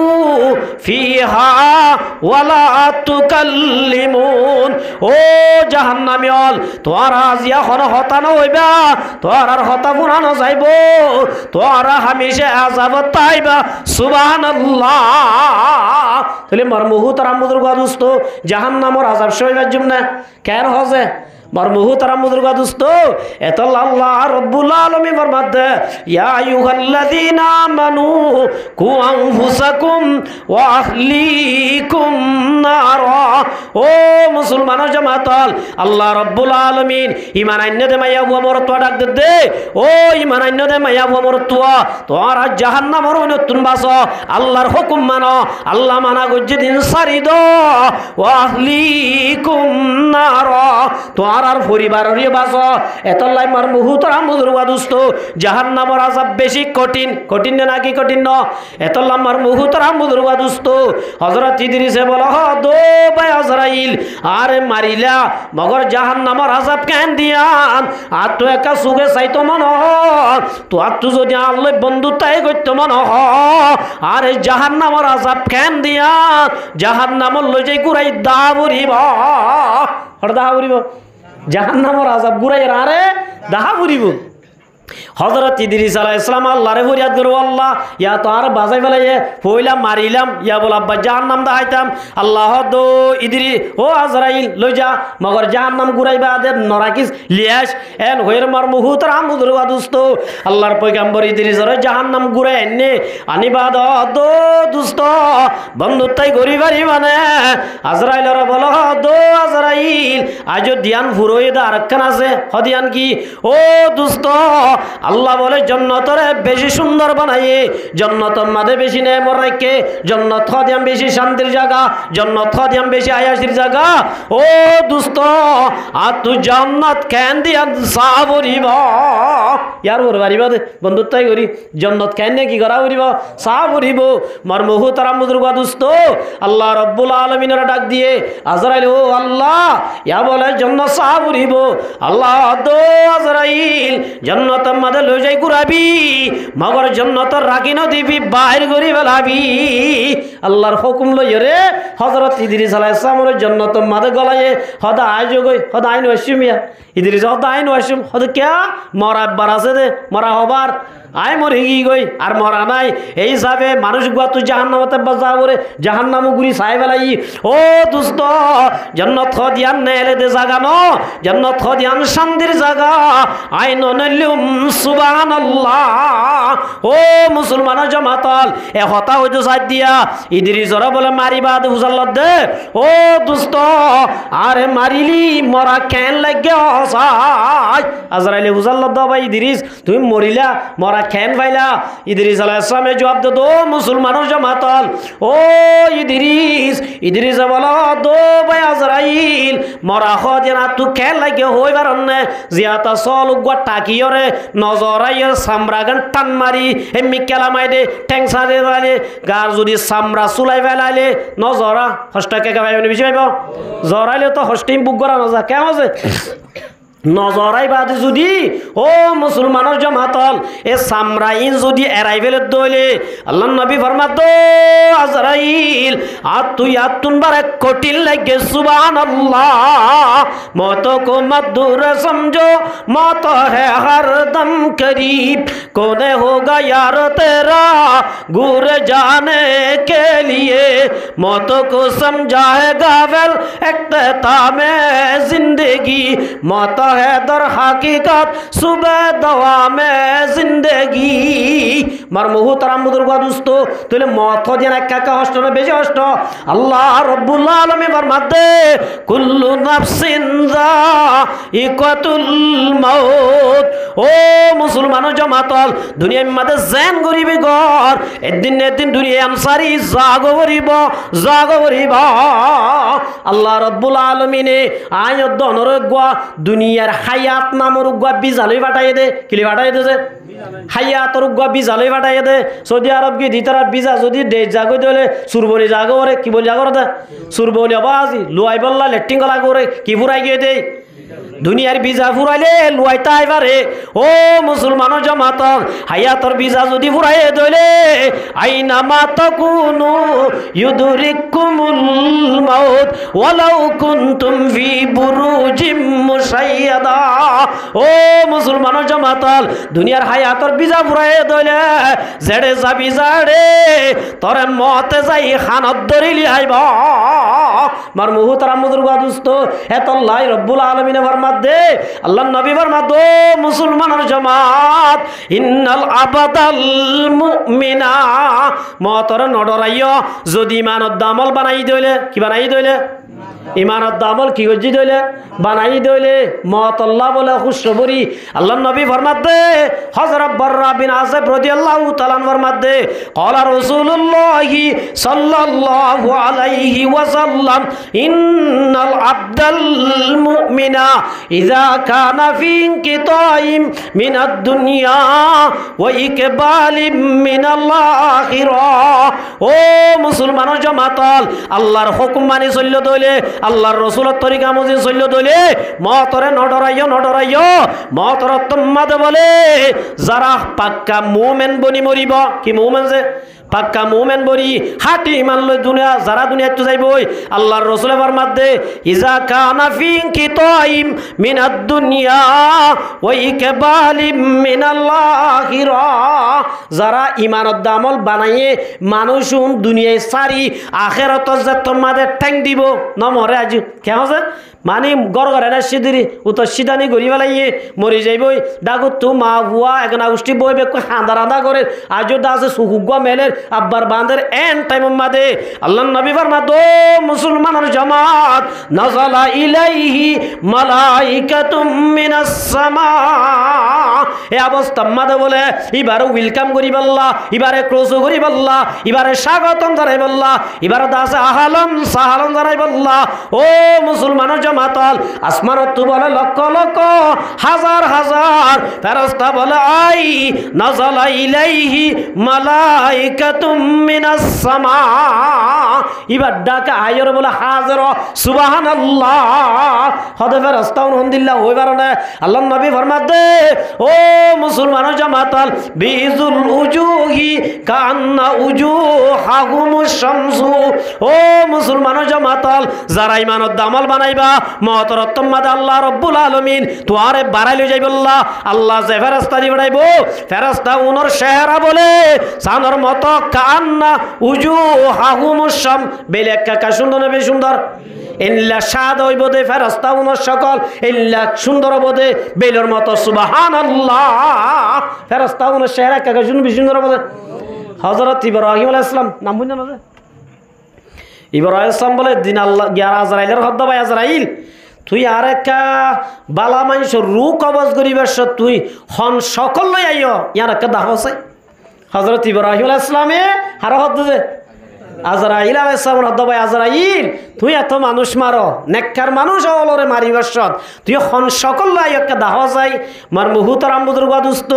[SPEAKER 1] ফিহা ওয়ালা তুকাল্লিমুন ও জাহান্নামিয়ল তোরা আজিয়া হন হতানো হইবা তোর আর হতা পুরানো যাইব তোরা হামেশা আযাবত পাইবা সুবহানাল্লাহ তাহলে মারমুহু তারা মুদুর গাদুস্ত জাহান্নামের আযাব সইবার জন্য কেন হজে মারমুহু তারা মুদুর গাদুস্ত এতল আল্লাহ রব্বুল আলামিন ফরমাতে ইয়া আইয়ুহাল্লাযীনা আমানু কু আনফুসাকুম ওয়া আহলিকুম নারা ও মুসলমানের জামাতল আল্লাহ রব্বুল আলামিন ঈমান আইন্নদে মাইয়া ওমর তো ডাক দে ও ঈমান আইন্নদে মাইয়া ওমর তো তোরা জাহান্নামের নতুন বাস আল্লাহর হুকুম মানো আল্লাহ মানা গজ্জে দিন সারি দো ওয়া আহলিকুম নারা তোরা আর পরিবারের বাস এতলাই মার মুহুতরা মুদুরবা দুস্ত জাহান্নামের আযাব বেশি কঠিন নাকি কঠিন ন এতলা মার মুহুতরা মুদুরবা দুস্ত হযরত ইদ্রিসে বলো হ দো ভাই আজরাইল আরে মারিলা মগর জাহান্নামের আযাব কেন দিয়ান আর তো একা সুগে চাইতো মন তো আর তু যদি আল্লাহ বন্ধুতাই করতো মন আরে জাহান্নামের আযাব কেন দিয়ান জাহান্নামের লই যাই কুরাই দাবুরিব দাবুরিব জাহান্নামের আযাব গুরাই আরে দাহা বুড়িব হযরত ইদ্রিস আলাইহিস সালাম আল্লাহরে ফরিয়াদ করো আল্লাহ ইয়া তো আর বাজাই ফেলাইয়ে পয়লা মারিলাম ইয়া বল আব্বা জাহান্নাম দাইতাম আল্লাহ দো ইদ্রি ও আজরাইল লই যা মগর জাহান্নাম গুরাইবা দে নরাকিস লিয়াস এন হইর মার মুহুতর আমুদুর ওয়াদুস্ত আল্লাহর পয়গম্বর ইদ্রিস রে জাহান্নাম গুরাই এনে আনিবা দো দুস্ত বন্ধুতাই গরি বাড়ি মানে আজরাইল রে বল দো আজরাইল আজ দিয়ান ফুরোই দা আরকান আছে হদিয়ান কি ও দুস্ত আল্লাহ বলে জান্নাতরে বেশি সুন্দর বানাইয়ে জান্নাতের মাঝে বেশি নেমর রাখে জান্নাত খদিয়াম বেশি শান্তির জায়গা জান্নাত খদিয়াম বেশি আয়াসির জায়গা ও দোস্ত আর তুই জান্নাত কেন দিয়ান সাবরিব ইয়ার ওর বাড়িবা দে বন্ধুত্বই করি জান্নাত কেন কি করা করিব সাবরিব মরমহু তারা মুদুরগা দোস্ত আল্লাহ রব্বুল আলামিনের ডাক দিয়ে আজরাইল ও আল্লাহ ইয়া বলে জান্নাত সাবরিব আল্লাহ দো আজরাইল জান্নাত মাদে লই যাই ঘুরাবি মগর জান্নাতর রাখি না দিবি বাহির করি ফেলাবি আল্লাহর হুকুম লই রে হযরত ইদ্রিস আলাইহিস সালামের জান্নাতর মাদে গলায়ে হদা আইজো গই হদা আইন ওয়াসিমিয়া ইদ্রিস হদা আইন ওয়াসিম হদা কিয়া মরা বারাসে দে মরা হবার আই মরে গই আর মরা নাই এই হিসাবে মানুষ গুয়া তুই জাহান্নামতে বাজা করে জাহান্নাম গুরি ছাই ফেলাই ও দোস্ত জান্নাত খদিয়ান নেলে দে জায়গা ন জান্নাত খদিয়ান শান্তির জায়গা আইন নলিম সুবহানাল্লাহ ও মুসলমানের জামাতল এ হতা হইতো সাইড দিয়া ইদ্রিসরা বলে মারিবা দে উজাল্লাত দে ও দোস্ত আরে মারিলি মরা কেন লাগে হসাই আজরাইলে উজাল্লাত দাও ভাই ইদ্রিস তুমি মরিলা মরা কেন ভাইলা ইদ্রিস আলাইহিস সালামে জবাব দে দো মুসলমানের জামাতল ও ইদ্রিস বলো দো ভাই আজরাইল মরা খদিনা তু কেন লাগে হইবার না জিয়াতা সল গুয়া টাকিয়রে নজরাইয় সামরাগান টান মারি এমনি কেলামাইদে টেংসা দে বালে গার যদি সামরা চুলাই ফেলাইলে নজরা হস্টাকে গাবাইবে বেশি পাইব জরাইলে তো হস্টিম বুক করা নজা কেমন আছে নজরাই বাদে যদি ও মুসলমানের জামাতল এ সামরাইন যদি এরাইভেল দইলে আল্লাহ নবী ফরমাত আজরাইল আর তুই আতুন বারে কঠিন লাগে সুবহানাল্লাহ মত কো মধুর সমঝো মত হে হরদম करीब कौन होगा यार तेरा गुर जाने के लिए मौतों को समझाएगा वेल इख्तिताम जिंदगी मौत है दर हकीकत सुबह दवा में जिंदगी मार मुहतरम बुजुर्ग दोस्तों तुले मौत दिन एका कष्ट ना बेশি কষ্ট আল্লাহ রব্বুল আলামিন ফরমাতে কুল্লু নাফসিন যায়িকাতুল মাউত ও মুসলমান জামাতল দুনিয়ার মধ্যে জান গরিবি গর একদিন দুনিয়া আনসারি জাগো গরিব আল্লাহ রব্বুল আলামিনে আয়াত দনরগা দুনিয়ার হায়াত নামর গা বিজালই বাটাই দে কিলি বাটাই দে হায়াতর গা বিজালই বাটাই দে সৌদি আরব কি দিতারা বিজা যদি দে জাগো দলে সুরবনি জাগো রে কি বল জাগো দে সুরবনি আবাজি লুয়াই বল্লা লেটিং গলা করে কি ফুরাই গিয়ে দে দুনিয়ার বিজা ফুরাইলে লুয়াইতা আইবারে ও মুসলমান জামাত হায়াতর বিজা যদি ফুরাইয়ে দইলে আইনা মা তাকুনু ইউদরিকুমুল মাউত ওয়ালাউ কুনতুম ফি বুরুজিম মুশাইয়াদা ও মুসলমান জামাত দুনিয়ার হায়াতর বিজা ফুরাইয়ে দইলে জেড়ে যাবি জাড়ে তোরে মতে যাই খানত ধরিলি আইবা মার মুহতারাম বুজুর্গ দোস্ত এতল্লাহ রব্বুল আলামিন ফরমাতে আল্লাহর নবী ফরমাতো মুসলমানের জামাত ইন্নাল আবাদাল মুমিনা মতর নডরাইও যদি ইমানত দামল বানাই দইলে কি বানাই দইলে ইমানত দামল কি গজি দইলে বানাই দইলে মত আল্লাহ বলে খুশবরি আল্লাহর নবী ফরমাতে হযরত বাররা বিন আযিব রাদিয়াল্লাহু তাআলা ফরমাতে ক্বালা রাসূলুল্লাহি সাল্লাল্লাহু আলাইহি ওয়াসাল্লাম ইন্নাল আবদাল মুমিনা ইযা কানা ফি ইনকিতাইম মিনাদ দুনিয়া ওয়া ইকবালিম মিনাল আখিরাহ ও মুসলমানের জামাতল আল্লাহর হুকুম মানি চললে দইলে আল্লাহর রাসূলের তরিকা মজি চললে দইলে মতরে নডরাইও মতর তোমাদে বলে যারা পাক্কা মুমিন বনি মরিব কি মুমিন যে পাক্কা মুমিন বনি হাটি ইমান লই দুনিয়া যারা দুনিয়াতে তো যাইবই আল্লাহর রাসূলের ফরমাতে ইজা কানা ফি ইনকিতাইম মিনাদ দুনিয়া ওয়া ইকবালিম মিনাল আখিরাহ যারা ইমানত দামল বানাইয়ে মানুষুম দুনিয়ায় সারি আখিরাত যে তোমাদের ঠ্যাং দিব নমরে আজ কেন আছে মানে গড় না সিদিরি উতো সিদানি গড়ি বেলাইয়ে মরি যাইবই ডাগুত তো মা হুয়া একনা উষ্টি বইবে হাঁদা করে আজও দা আছে সুহুগা মেলের আব্বার বাঁধের এন টাইম মাদে আল্লাহর নবী ফরমাতো মুসলমানের জামাত নাযালা ইলাইহি মালাইকাতুম মিনাস সামা এ অবস্থা মাদে বলে এবারে ওয়েলকাম করি বল্লা এবারে ক্লোজ করি বল্লা এবারে স্বাগতম জানাই বল্লা এবারে দাসে আহলান সাহলান জানাই বল্লা ও মুসলমানের জামাতল আসমানত বলে লক্ষ লক্ষ হাজার হাজার ফেরেশতা বলে আই নাযালা ইলাইহি মালাইকাতুম মিনাস সামা এবার ডাকা আয়র বলে হাজার সুবহানাল্লাহ হদে ফেরেশতা আলহামদুলিল্লাহ হইবার না আল্লাহর নবী ফরমাতে ও মুসলমানের জামাতল বিজুল উজুহি কান্না উজুহাহুমুশ শামসু ও মুসলমানের জামাতল যারা ইমানত দামল বানাইবা মহতরত্তম মাদে আল্লাহ রব্বুল আলামিন তোয়ারে বাড়াই লই যাইব আল্লাহ যে ফেরেশতা দি বাড়াইব ফেরেশতা উনর চেহারা বলে সানর মতো কান্না উজুহাহুমুশ শাম বেলে কা সুন্দর না বেশ সুন্দর ইল্লা সাদ হইব দে ফেরেশতা উনর সকল ইল্লা সুন্দর বদে বেলর মতো সুবহানাল্লাহ ফেরেশতা উনর চেহারা কা সুন্দর বদে হযরত ইব্রাহিম আলাইহিস সালাম নাম বুঝনা না ইব্রাহিম সালাম বলে দিন আল্লাহ গিয়ার আজরাইলের হদ্দ ভাই আজরাইল তুই আর একটা বালা মানুষ রু কবজ করিবার তুই হন সকল লই আইও ইয়ার একটা দাহ আছে হযরত ইব্রাহিম আলাইহিস সালামে আর হদ্দ যে আজরাইল আলাইহিস সালাম হদ্দ ভাই আজরাইল তুই এত মানুষ মারো নেককার মানুষ অলরে মারিবার সৎ তুই হন সকল লই একটা দাহ যাই মার মুহতারাম বুজুর্গ দোস্ত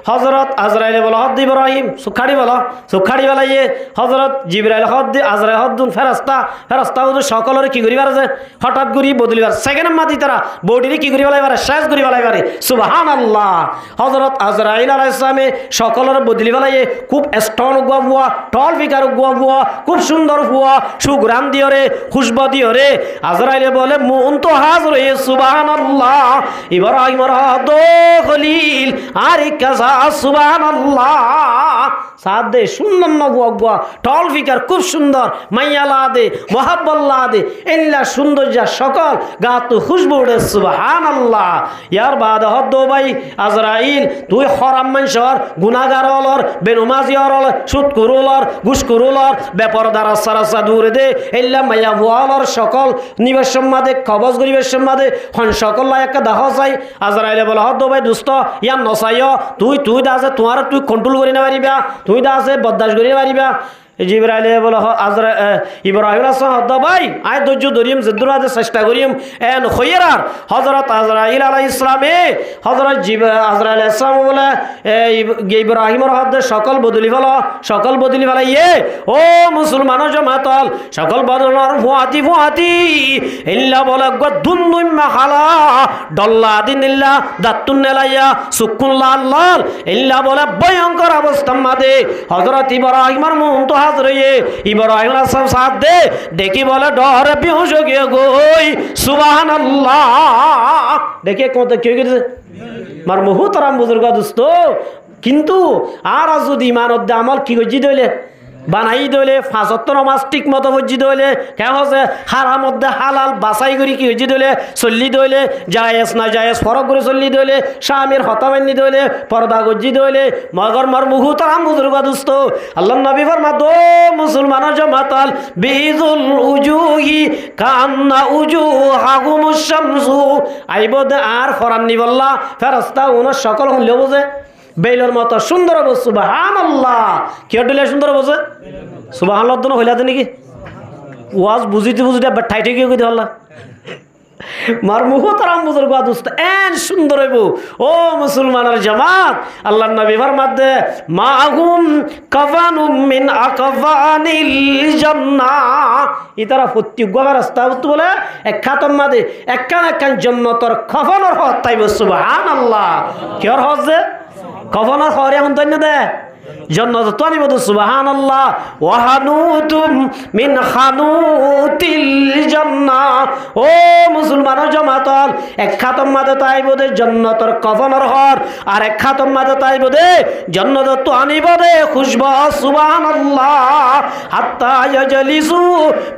[SPEAKER 1] হযরত আজরাইল বলে হদ্দ ইব্রাহিম সুখাড়ি বলো সুখাড়ি বলাইয়ে হযরত জিবরাইল হদ্দ আজরাইল হদ্দুন ফেরেশতা ও সকলরে কি করিবার আছে হঠাৎ করি বদলিবার সেকেন্ড মাদি তারা বডিরে কি করিবার পারে শেষ করিবার পারে সুবহানাল্লাহ হযরত আজরাইল আলাইহিস সালামে সকলরে বদলি বলাইয়ে খুব স্ট্রং গুয়া টল ফিগার গুয়া খুব খুব সুন্দর ফুয়া সুগ্রাম দিও রে খুশবু দিও রে আজরাইলে বলে মন তো হাজর হয়ে সুবহানাল্লাহ ইব্রাহিমের দো খলিল আর কাজা সুবহানাল্লাহ সাদ দে সুন্দর নবুয়া টল ফিকার খুব সুন্দর মাইয়ালা দে মোহাব্বল্লা দে এল্লা সৌন্দর্য সকল গাত খুশবু উড়ে সুবহানাল্লাহ ইয়ার বাদ হদ ভাই আজরাইল তুই হরাম মানুষর গুনাহগার হলর বেনমাজি হলর সুদ করুলর ঘুষ করুলর বেপরদার সারাসা দূরে দে এল্লা মাইয়া বুয়ালর সকল নিবেশ সম্মাদে কবজ গরিবের সম্মাদে হন সকল একটা দাহ চাই আজরাইলে বলে হদ ভাই দুস্থ ইয়ার নসাইয় তুই দাসে তোমার তুই কন্ট্রোল করি না পারিবা তুই দাসে বরদাস্ত করি পারিবা জিবরাইলে বলে ইব্রাহিম হদ ভাই আয় ধৈর্য ধরিম জিদ্দুরাতে চেষ্টা করিম এন খৈরার হজরত আজরাইল আলাইহিস সালামে হজরত আজরাইল ইসলাম বলে ইব্রাহিমের হদে সকল বদলি ফেলা ইয়ে ও মুসলমানের জমাতল সকল বদলর ফুয়াতি ইল্লা বলে দুন মাখালা ডল্লা দিন ইল্লা দাতুন নেলাইয়া সুকুন লাল লাল ইল্লা বলে ভয়ঙ্কর অবস্থার মাঝে হজরত ইব্রাহিমের মুন তো ইব্রাহিম আলাইহিস সালাম দে দেখি বলে ডরে বেহুশ হয়ে গই সুবহানাল্লাহ দেখে কত কি হয়েছে মার মুহতারাম বুজুর্গ দোস্ত কিন্তু আর যদি ইমানত দে আমল কি গজি দইলে বানাই দইলে ফাঁসত্তর নমাজ ঠিক মতো বজি দইলে কেন হচ্ছে হারাম মধ্যে হালাল বাছাই করি কি হজি দইলে চল্লি দইলে জায়েজ না জায়েজ ফরক করে চল্লি দইলে স্বামীর হতামান্নি দইলে পর্দা গজি দইলে মগর মর মুহুতারাম বুজুর্গ দোস্ত আল্লাহ নবী ফরমা দো মুসলমানের জমাতাল বিজুল উজুহি কান্না উজুহাহুমুশ শামসু আইবদ আর ফরান্নি বল্লা ফেরেশতা উন সকল হইল বুঝে বেইলর মতো সুন্দর বসে সুবহানাল্লাহ কি হইলে সুন্দর বসে সুবহানাল্লাহ দন হইলাতে নাকি ওয়াজ বুঝিতে ঠাইটে কি কইতে হল্লা মার মুহতারাম বুজুর্গ দোস্ত এন সুন্দর হইব ও মুসলমানের জামাত আল্লাহর নবী ফরমাতে মাহুম কাফানুম মিন আকফানিল জান্নাহ ইতারা প্রত্যেক রাস্তা বলে এক খাতম মাদে একখান জান্নাতের কফনের হত তাইব সুবহানাল্লাহ কির হজে কফনের হরে এখন তন্য দে জান্নাত তো আনিব সুবহানাল্লাহ ওয়া হানুতুম মিন খানুতিল জান্নাহ ও মুসলমানের জামাতল এক খাতম মাদে তাইব দে জান্নাতের কফনের হর আর এক খাতম মাদে তাইব দে জান্নাত তো আনিব দে খুশবু সুবহানাল্লাহ হাত্তা ইয়াজলিসু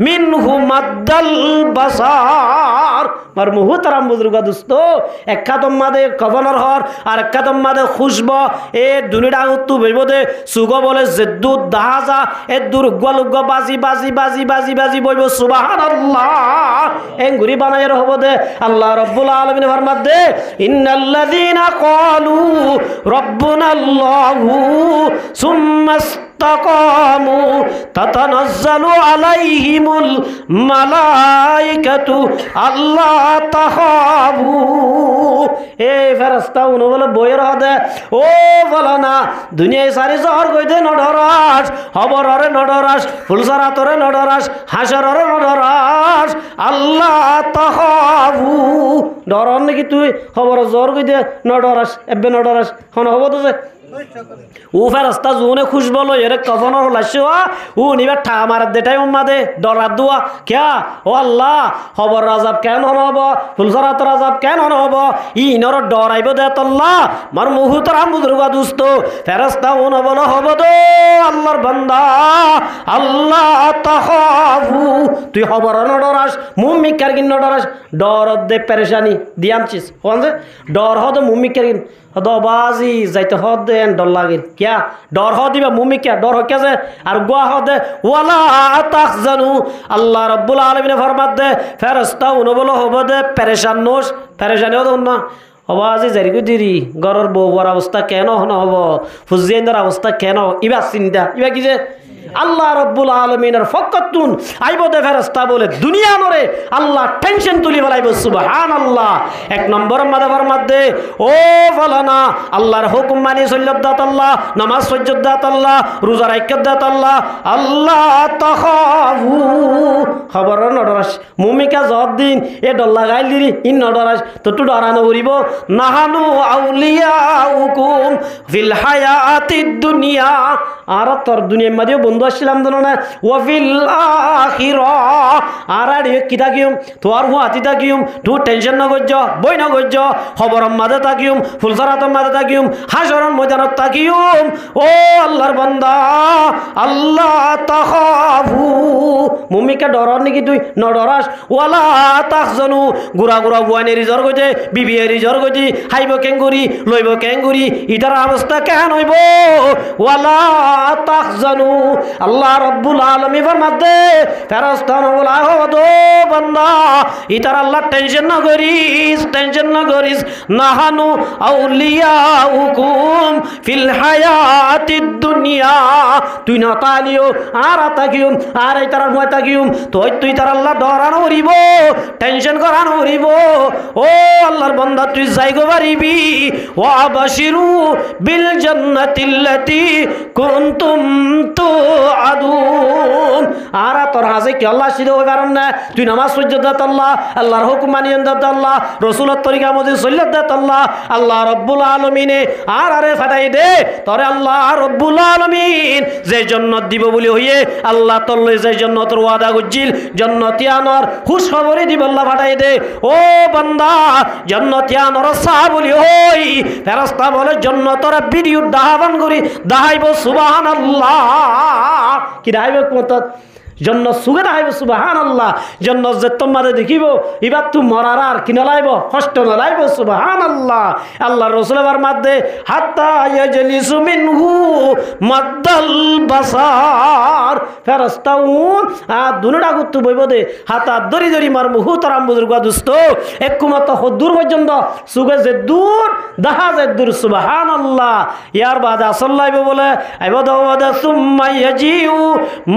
[SPEAKER 1] মিনহু মাদ্দাল বাসার মার মুহতারাম বুজুর্গ দোস্ত এক খাতম মাদে কফনের হর আর এক খাতম মাদে খুশবু এ দুনিয়া উত্তু বইব দে সুগ বলে জেদ্দুদ দাহাজা এ দুর্গলুগ বাজি বাজি বাজি বাজি বাজি বইব সুবহানাল্লাহ এঙ্গুরি বানায়ের হব দে আল্লাহ রাব্বুল আলামিন ফরমাত দে ইন্নাল্লাযীনা ক্বালু রাব্বুনাল্লাহু সুম্মা ইসতাকামু তাতানাজ্জালু আলাইহিমুল মালাইকাতু আল্লা তাখাবু এ ফেরেশতা উনো বলে বইয়ের হদে ও বলা না দুনিয়ায় সারি জহর কইতে নডরাস হবররে নডরাস ফুলসারাতরে নডরাস হাসররে নডরাস আল্লাহ তাখাবু ডরন নাকি তুই খবর জহর কইতে নডরাস এবে নডরাস হন হব তো যে ও ফেরেশতা জুনে খুশবু লই এর কফনের হলাইছো ও নিবা ঠা মার দেটাই উম্মাদে ডরাত দুয়া কিয়া ও আল্লাহ খবর রাজাব কেন হব ফুলসরাত রাজাব কেন হব ই নর ডরাইব দে আল্লাহ মার মুহতারাম বুজুর্গ দোস্ত ফেরেশতা উন বল হব দো আল্লাহর বান্দা আল্লাহ তাখাফু তুই খবর ন ডরাস মুমিন কারগিন ন ডরাস ডর দে পেরেশানি দিয়ামছিস কোন যে ডর হদ মুমিন কারগিন হদবাজি যাইতে হদ দেন ডর লাগে কিয়া ডর হ দিবা মুমি কিয়া ডর হ কে যে আর গোয়া হ দে ওয়ালা তাহজানু আল্লাহ রাব্বুল আলামিন ফরমাত দে ফেরেশতা উন বল হব দে পেরেশান নোস পেরেশানি হদ না হবাজি জারি কই দিরি গরর বউর অবস্থা কেন হন হব ফুজিয়েন্দার অবস্থা কেন ইবা চিন্তা ইবা কি যে আল্লাহ রাব্বুল আলামিনের ফকতুন আইবদে ফেরেশতা বলে দুনিয়া নরে আল্লাহ টেনশন তুলি বলাইব সুবহানাল্লাহ এক নম্বর মাদাবার মধ্যে ও ফলানা আল্লাহর হুকুম মানি সল্লাত আল্লাহ নামাজ সজ্জাত আল্লাহ রোজা রাখত আল্লাহ আল্লাহ তাখাফু খবর নডরাস মুমিকা জব দিন এ ডল্লা গাইল দিরি ইন নডরাস তো তু ডরানো করিব নাহানু আউলিয়াউকুম ফিল হায়াতিদ দুনিয়া আর তোর দুনিয়ার মধ্যে বন্ধু আসছিলাম জানো না ওয়াফিল আখিরা আর আর কি থাকিম তোর হুয়াতি থাকিম তুই টেনশন না করছ বই না করছ খবরম মাঝে থাকিম ফুলসারাতম মাঝে থাকিম হাসরন ময়দানত থাকিম ও আল্লাহর বান্দা আল্লাহ তাখাফু মুমিকে ডরার নাকি তুই ন ডরাস ওয়ালা তাহজানু গুড়া গুড়া বুয়ানি রিজর গজে বিবি রিজর গজি হাইব কেঙ্গুরি লইব কেঙ্গুরি ইটার অবস্থা কেন হইব ওয়ালা তাহজানু আল্লাহ রব্বুল আলামিন ফরমাতে ফেরেশতা বলা হদো বান্দা ইটার আল্লাহ টেনশন না করিস নাহানু আউলিয়াউকুম ফিল হায়াতিদ দুনিয়া তুই না তালিও আর তাকিউম আর ইটার ভয় তাকিউম তুই তার আল্লাহ ডরানো হরিব টেনশন করানো হরিব ও আল্লাহর বান্দা তুই যাইগো পারিবি ওয়া বাশিরু বিল জান্নাতিল্লাতি কুনতুম তুআদুন আর তোর হাজে কি আল্লাহ সিধে হই পারন না তুই নামাজ পড়তে আল্লাহ আল্লাহর হুকুম মানিয়ে দত আল্লাহ রাসূলের তরিকা মতে চলতে দত আল্লাহ আল্লাহ রব্বুল আলামিনে আর আরে ফাটাই দে তোরে আল্লাহ রব্বুল আলামিন যে জান্নাত দিব বলি হইয়ে আল্লাহ তোর লই যে জান্নাতের ওয়াদা করছিল জান্নাতিয়ানর খুশখবরি দিব আল্লাহ ফাটাই দে ও বান্দা জান্নাতিয়ানর সাহ বলি হই ফেরেশতা বলে জান্নাতের ভিডিও দাহাবান করি দাহাইব সুবহানাল্লাহ কি দাহাইব কত জন্নত সুগে দাহাইব সুবহানাল্লাহ জন্নত যে তোমারে দেখিব এবার তুই মরার আর কি নলাইব কষ্ট নলাইব সুবহানাল্লাহ আল্লাহ রাসূলের মধ্যে হাত্তা ইয়াজলিসু মিনহু মাদ্দাল বাসার ফেরেশতাউন দুনুটা গুত্তু বইব দে হাতা দরি দরি মার মুহু তারাম বুজুর্গ দুস্ত একমত হদুর পর্যন্ত সুগে যে দূর দাহা যে দূর সুবহানাল্লাহ ইয়ার বাদে আসল্লাইব বলে আইবাদা ওয়াদা সুম্মা ইয়াজিউ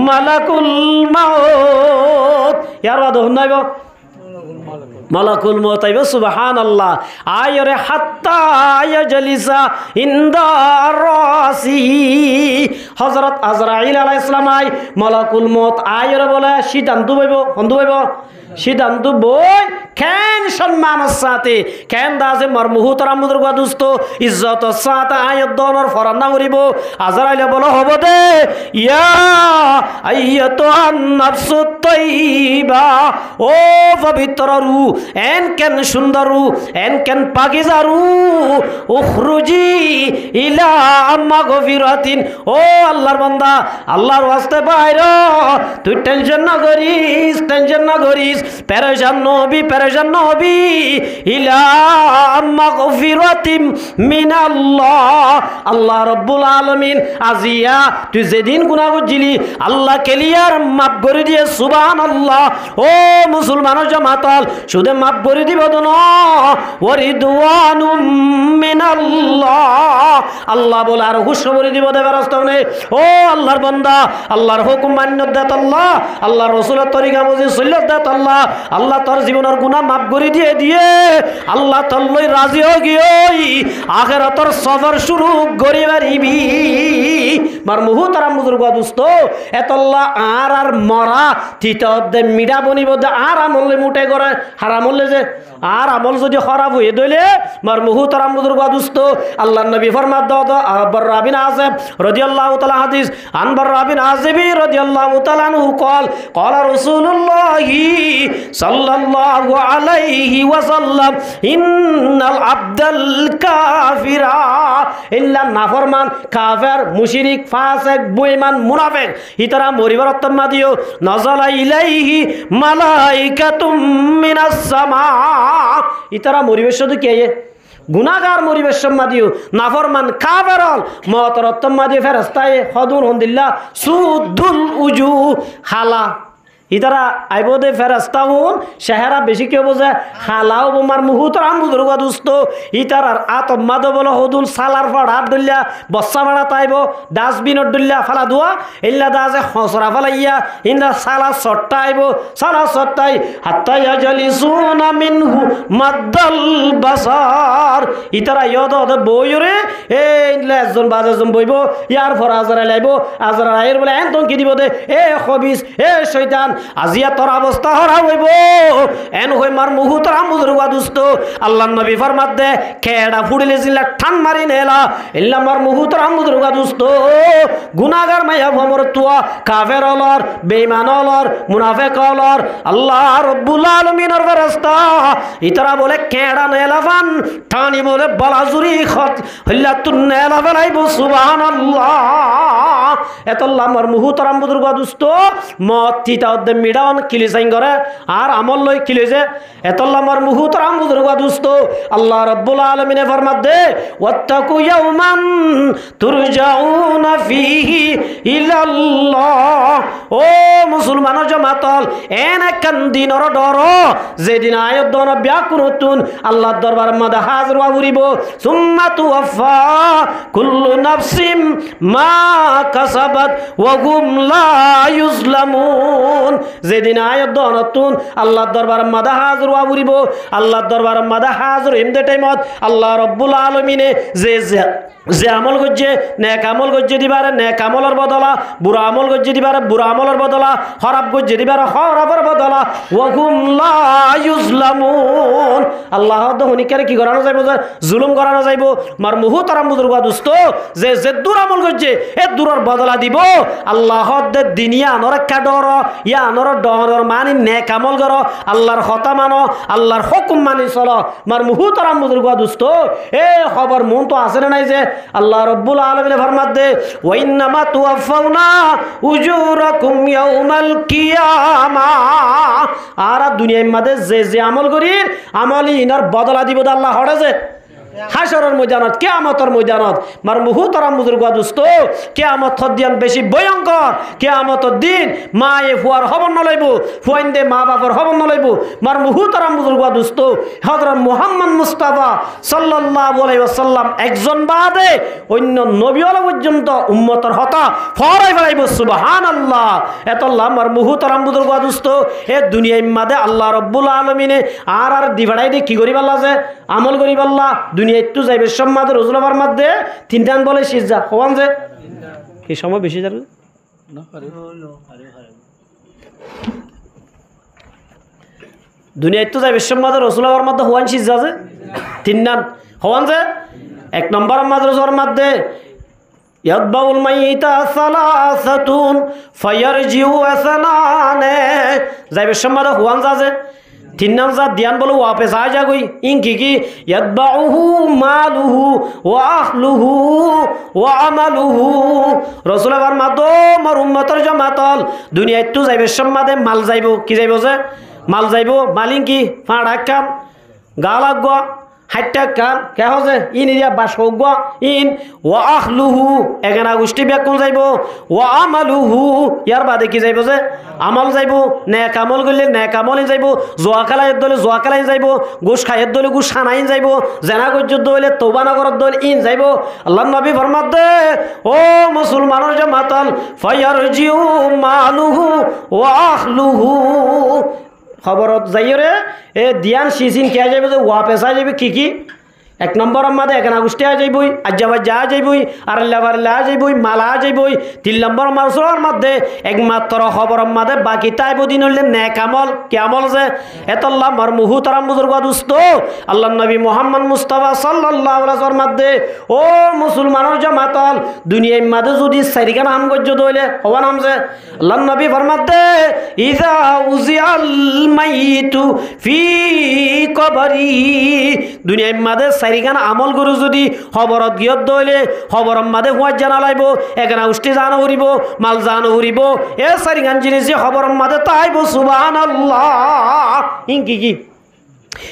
[SPEAKER 1] মালাকুল মাউত ইয়ার বাদে হুনাইব মালাকুল মউত আইব সুবহানাল্লাহ আয়রে হাত্তা ইয়াজলিসা ইনদা রাসি হযরত আজরাইল আলাইহিস সালাম আই মালাকুল মউত আয়রে বলে সিদ্ধান্ত বইব বন্ধু বইব সিদ্ধান্ত বই কেন সম্মানের সাথে কেন দাজে মার মুহূর্তরা মুদর গুস্ত ইজ্জত সাথে আয়াত দনর ফরানা করিব আজরাইলে বলো হব দে ইয়া আইয়াতুন নাফসুত তাইয়্যিবা ও পবিত্র রূহ এন কেন সুন্দর রূহ এন কেন পাকিজা রূহ উখরুজি ইলা মাগফিরাতিন ও আল্লাহর বান্দা আল্লাহর ওয়াস্তে বাইরে তুই টেনশন না করিস পেরেশান নবী ইলা মাগফিরাতিম মিনাল্লাহ আল্লাহ রাব্বুল আলামিন আজিয়া তুই যেদিন গুনাহ করছিলি আল্লাহ ক্লিয়ার মাফ করে দিয়ে সুবহানাল্লাহ ও মুসলমানের জামাতাল শুধু মাফ করে দিব না ওয়ারিদওয়ানুম মিনাল্লাহ আল্লাহ বলে আর খুশখবরি দিব দেবার রাস্তানে ও আল্লাহর বান্দা আল্লাহর হুকুম মান্য দাত আল্লাহ আল্লাহর রাসূলের তরিকা বুঝি চলত দাত আল্লাহ আল্লাহ তোর জীবনের গুনাহ মাফ করে দিয়ে আল্লাহ তল্লই রাজি হয়ে গিয়ে আখিরাতের সফর শুরু করি পারিবি মার মুহূর্তরা বুজুর্গ দোস্ত এতল্লা আর মরা তিতদে মিডা বনিব দে আর আমলে মুটে করে হারাম হলে যে আর আমল যদি খারাপ হয়ে দইলে মার মুহূর্তরা বুজুর্গ দোস্ত আল্লাহর নবী ফরমাত দাও বররা বিন আযিব রাদিয়াল্লাহু তাআলা হাদিস আন বররা বিন আযিব রাদিয়াল্লাহু তাআলা আনহু قال رسول الله صلى الله عليه وسلم إن العبد الكافر إلا নাফরমান কাফের মুশরিক ফাসিক বেঈমান মুনাফিক ইতারা মরিবার অত্তমা দিও নাযালা ইলাইহি মালাইকাতুম মিনাস সামা ইতারা মরিবের শুধু কে গুনাহগার মরিবের সম্মা দিও নাফরমান কাফেরল মওতর অত্তমা দিও ফেরেশতায়ে হদুন হন্দিল্লাহ সুদুল উজু হালা ইতারা আইবদে ফেরেশতাউন চেহারা বেশি কেউ বোঝে হালাও বোমার মুহূর্তর আমুদুর দুস্ত ইতারার আতম্মাদ বলো হদুন সালার ফাড়ার দলিয়া বস্তা ভাড়া তাইব ডাস্টবিনত দলিয়া ফালা দোয়া ইল্লা দাজে হসরা ফালাইয়া ইন্দা সালা সট্টা আইব সালা সট্টাই হাত্তা ইয়াজলিসুনা মিনহু মাদ্দাল বাসার ইতারা ইয়দ বইরে ইল্লা একজন বাজেজন বইব ইয়ার ফর আজরা লাইব আজরা আইর বলে একদম কি দিব দে এ খবিস এ শয়তান আজিয়া তোর অবস্থা হরা হইব এন হই মার মুহুতর আমুদুর দুস্ত আল্লাহ নবী ফরমাত দে খেড়া ফুড়িলে জিলা ঠান মারি নেলা ইল্লা মার মুহুতর আমুদুর দুস্ত গুনাহগার মাইয়া ভমর তুয়া কাফের অলর বেঈমান অলর মুনাফিক অলর আল্লাহ রব্বুল আলামিনের ফেরেশতা ইতরা বলে খেড়া নেলা ফান ঠানি বলে বলাজুরি খত হল্লা তুন নেলা ফেলাইব সুবহানাল্লাহ এতল্লা মার মুহুতর আমুদুর দুস্ত মত তিতা দে মিডান কিলিসাইন করে আর আমল লই কিলেছে এতল্লা মার মুহুতর আমুদুর দুস্ত আল্লাহ রব্বুল আলামিনে ফরমাত দে ওয়াত্তাকু ইয়াওমান তুরজাউনা ফিহি ইলাল্লাহ ও মুসলমানের জামাতল এন একখান দিনর ডর যেদিন আয়াত দন ব্যাকুরতুন আল্লাহর দরবারের মধ্যে হাজির হওয়া উরিব সুম্মা তুওয়াফা কুল্লু নাফসিম মা কাসাবাত ওয়া হুম লা ইউজলামুন যেদিন আয়াত দনতুন আল্লাহর দরবারের মধ্যে হাজির হওয়া উরিব আল্লাহর দরবারের মধ্যে হাজির হিমদে টাইমত আল্লাহ রব্বুল আলামিনে যে আমল করছে নেক আমল করছে দিবারে নেক আমলের বদলা বুড়া আমল করছে দিবারে বুড়া আমলের বদলা খারাপ করছে দিবারে খারাপের বদলা ওয়াহুম লা ইউজলামুন আল্লাহ দহনিকারে কি করানো যাইব যে জুলুম করানো যাইব মার মুহুতারাম বুজুর্গ দোস্ত যে দূর আমল করছে এ দূরের বদলা দিব আল্লাহ দে দুনিয়া আনর একটা ডর ইয়া আনর ডর মানি নেক আমল করো আল্লাহর কথা মানো আল্লাহর হুকুম মানি চলো মার মুহুতারাম বুজুর্গ দোস্ত এ খবর মন তো আছে না নাই যে আল্লাহ রব্বুল আলামিন ফরমাত দে ওয়া ইন্নামা তুওয়াফাউনা উজুরাকুম ইয়াউমাল কিয়ামা আর দুনিয়ার মধ্যে যে আমল করি আমলি ইনার বদলা দিব আল্লাহ হড়ে যে হাসরের ময়দানত কিয়ামতের ময়দানত মার মুহুতারাম বুজুর্গ দোস্ত কিয়ামত দিন বেশি ভয়ঙ্কর কিয়ামতের দিন মায়ে ফুয়ার খবর নলাইব ফুয়াইন্দে মা বাবার খবর নলাইব মার মুহুতারাম বুজুর্গ দোস্ত হযরত মুহাম্মদ মুস্তাফা সাল্লাল্লাহু আলাইহি ওয়াসাল্লাম একজন বাদে অন্য নবীওয়ালা পর্যন্ত উম্মতের হতা ফরাই ফেলাইব সুবহানাল্লাহ এতল্লাহ মার মুহুতারাম বুজুর্গ দোস্ত এ দুনিয়ার মধ্যে আল্লাহ রব্বুল আলামিনে আর দিবাড়াই দিয়ে কি করিব আল্লাহ যে আমল করিব আল্লাহ দুনিয়া একটু যাইবে সম্মাদ রসুলাবার মধ্যে তিনটান বলে সিজা হওয়ান যে কি সময় বেশি যাবে দুনিয়া একটু যাইবে সম্মাদ রসুলাবার মধ্যে হওয়ান সিজা যে তিনটান হওয়ান যে এক নম্বর মাদ রসুলার মধ্যে ইয়াতবাউল মাইতা সালাসাতুন ফায়ারজিউ আসনানে যাইবে সম্মাদ হওয়ান যা যে তিন নাম যা ধ্যান বলো ওয়াপেস আ যা গই ইনকি কি ইয়াতবাউহু মালুহু ওয়া আহলুহু ওয়া আমালুহু রাসূল আবার মাতো মার উম্মতের জামাতল দুনিয়া একটু যাইবে সম্মাদে মাল যাইব কি যাইব যে মাল যাইব মালিন কি ফাড়া কাম গালাগ হাইটা কাম কে হজে ইন ইয়া বাসগ ইন ওয়া আহলুহু এখানে গোষ্ঠী ব্যাকুন যাইব ওয়া আমালুহু ইয়ার বাদে কি যাইব যে আমল যাইব নেক আমল করলে নেক আমলে যাইব জোয়া খেলায় দলে জোয়া খেলায় যাইব গোশ খায়ের দলে গোশ খানাইন যাইব জেনা গজ্জত দলে তওবা নগরত দলে ইন যাইব আল্লাহর নবী ফরমাত দে ও মুসলমানের জামাতল ফায়ারজিউ মালুহু ওয়া আহলুহু খবরত যাইরে এ দিয়ান সিসিন কে যাইব যে ওয়াপেস আ যাইবে কি এক নম্বর আমাদের এখানে গোষ্ঠী আ যাইবই আজ্জাবাজ যা যাইবই আর লেবারলে আ যাইবই মালা আ যাইবই তিন নম্বর মারসুলার মধ্যে একমাত্র খবর আমাদের বাকি তাই বদিন হইলে নেক আমল কে আমল যে এতল্লাহ মার মুহুতারাম বুজুর্গ দোস্ত আল্লাহ নবী মুহাম্মদ মুস্তাফা সাল্লাল্লাহু আলাইহি ওয়াসাল্লাম মধ্যে ও মুসলমানের জামাতল দুনিয়ার মধ্যে যদি চারিখান নাম গজ্জত হইলে হওয়া নাম যে আল্লাহ নবী ফরমাত দে ইযা উজিয়াল মাইতু ফি কবরি দুনিয়ার মধ্যে চারিখান আমল গরু যদি খবরত গিয়ত দইলে খবর মাদে হুয়াত জানা লাইব এখানে উষ্টি জানো উড়িব মাল জানো উড়িব এ চারিখান জিনিস খবর মাদে তাইব সুবহানাল্লাহ ইনকি কি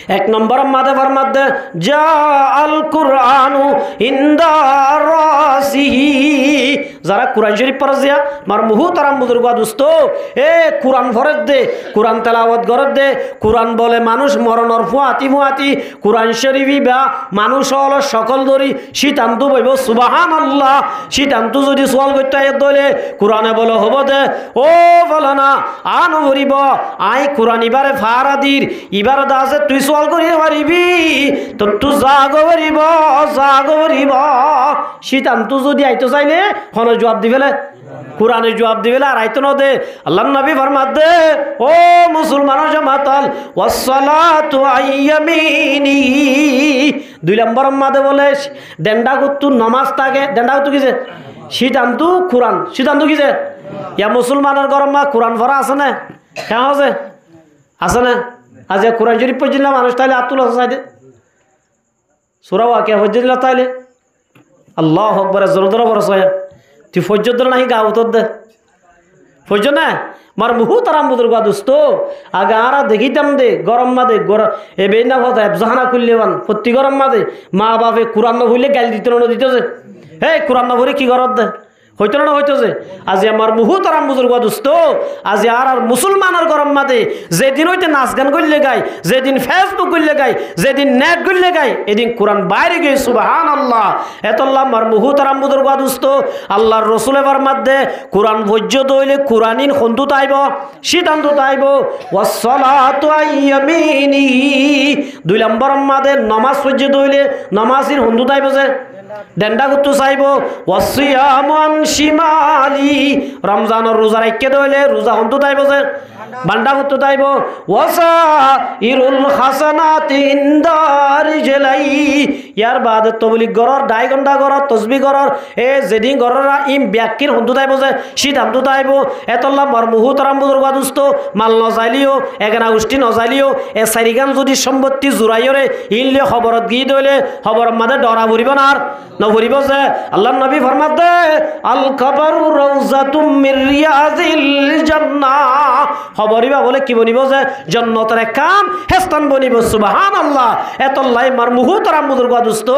[SPEAKER 1] এক নম্বর মাদে ফরমাত দে জা আল কুরআনু ইনদা রাসিহি যারা কুরআন শরীফ পড়ে যা মার মুহুতারাম বুজুর্গ দোস্ত এ কুরআন ফরজ দে কুরআন তেলাওয়াত করত দে কুরআন বলে মানুষ মরণর ফুয়াতি কুরআন শরীফ বা মানুষ হল সকল ধরি সিদ্ধান্ত বইব সুবহানাল্লাহ সিদ্ধান্ত যদি সওয়াল করতে আয় দলে কুরআনে বলে হব দে ও বলে না আন হরিব আই কুরআন ইবারে ফারাদির ইবারে দাসে তুই সওয়াল করিতে পারিবি তো তুই জাগো পারিব সিদ্ধান্ত যদি আইতো চাইলে হন জবাব দিবেলে কোরআনের জবাব দিবেলে আর আইতো না দে আল্লাহ নবী ফরমাত দে ও মুসলমানের জামাতাল ওয়াসসালাতু আইয়ামিনি 2 নম্বর মাদে বলে ডেন্ডা গুত্তু নামাজ থাকে ডেন্ডা গুত্তু কিছে সিদ্ধান্ত কোরআন সিদ্ধান্ত কিছে ইয়া মুসলমানের গরম মা কোরআন পড়া আছে না হ্যাঁ আছে না আজ কোরআন শরীফ পড়ছিল মানুষ তাইলে আব্দুল হাসাইদে সূরা ওয়াকিয়া পড়ছিল তাইলে আল্লাহু আকবার জোরদার বরসয়া তুই ফজ্জর নাহি গা উত্তর দে ফজ্জ না মার বহুত আরাম বুদুর্গ দোস্ত আগে আরা দেখিতাম দে গরম মাদে এ বেনা কথা জাহানা খুললেবান প্রতি গরম মাদে মা বাপে কোরআন না হইলে গাল দিতে না দিতেছে হে কোরআন না ভরে কি গরত দে হইতো না হইতেছে আজি আমার বহুত আরাম বুজুর্গ দোস্ত আজি আর মুসলমানের গরম মাদে যেদিন হইতে নাচ গান করলে গায় যেদিন ফেসবুক করলে গায় যেদিন নেট করলে গায় এদিন কোরআন বাইরে গিয়ে সুবহানাল্লাহ এতল্লাহ আমার বহুত আরাম বুজুর্গ দোস্ত আল্লাহর রসুল এবার মাধ্যে কোরআন ভজ্য দইলে কোরআনিন খন্দু তাইব সিদ্ধান্ত তাইব ওয়াসসালাতু আইয়ামিনি 2 নম্বর মাদে নামাজ ভজ্য দইলে নামাজির খন্দু তাইব যে ডেন্ডা গুত্তু চাইব ওয়াসিয়ামান শিমালি রমজানের রোজা রাখতে দইলে রোজা হন্তু তাইব যে বান্ডা গুত্তু তাইব ওয়াসা ইরুল হাসানাত ইনদার জেলাই ইয়ার বাদ তবলিগ গরর 2 ঘন্টা গরর তসবিহ গরর এ যেদিন গররা ইম ব্যাকির হন্তু তাইব যে সিদ্ধান্ত তাইব এতল্লা মার মুহুতারাম বুজুর্গ দোস্ত মাল নজাইলিও এগনা গোষ্ঠী নজাইলিও এ চারিগান যদি সম্পত্তি জুরাইরে ইনলে খবরত গিয়ে দইলে খবর মাদে ডরা ভরিব না আর নভরিব যে আল্লাহর নবী ফরমাত দে আল কবরু রাউজাতুম মির রিয়াজিল জান্নাহ খবরিবা বলে কি বনিব যে জান্নাতের কাম হেস্তান বনিব সুবহানাল্লাহ এতল্লাই মার মুহুতারাম বুজুর্গ দোস্ত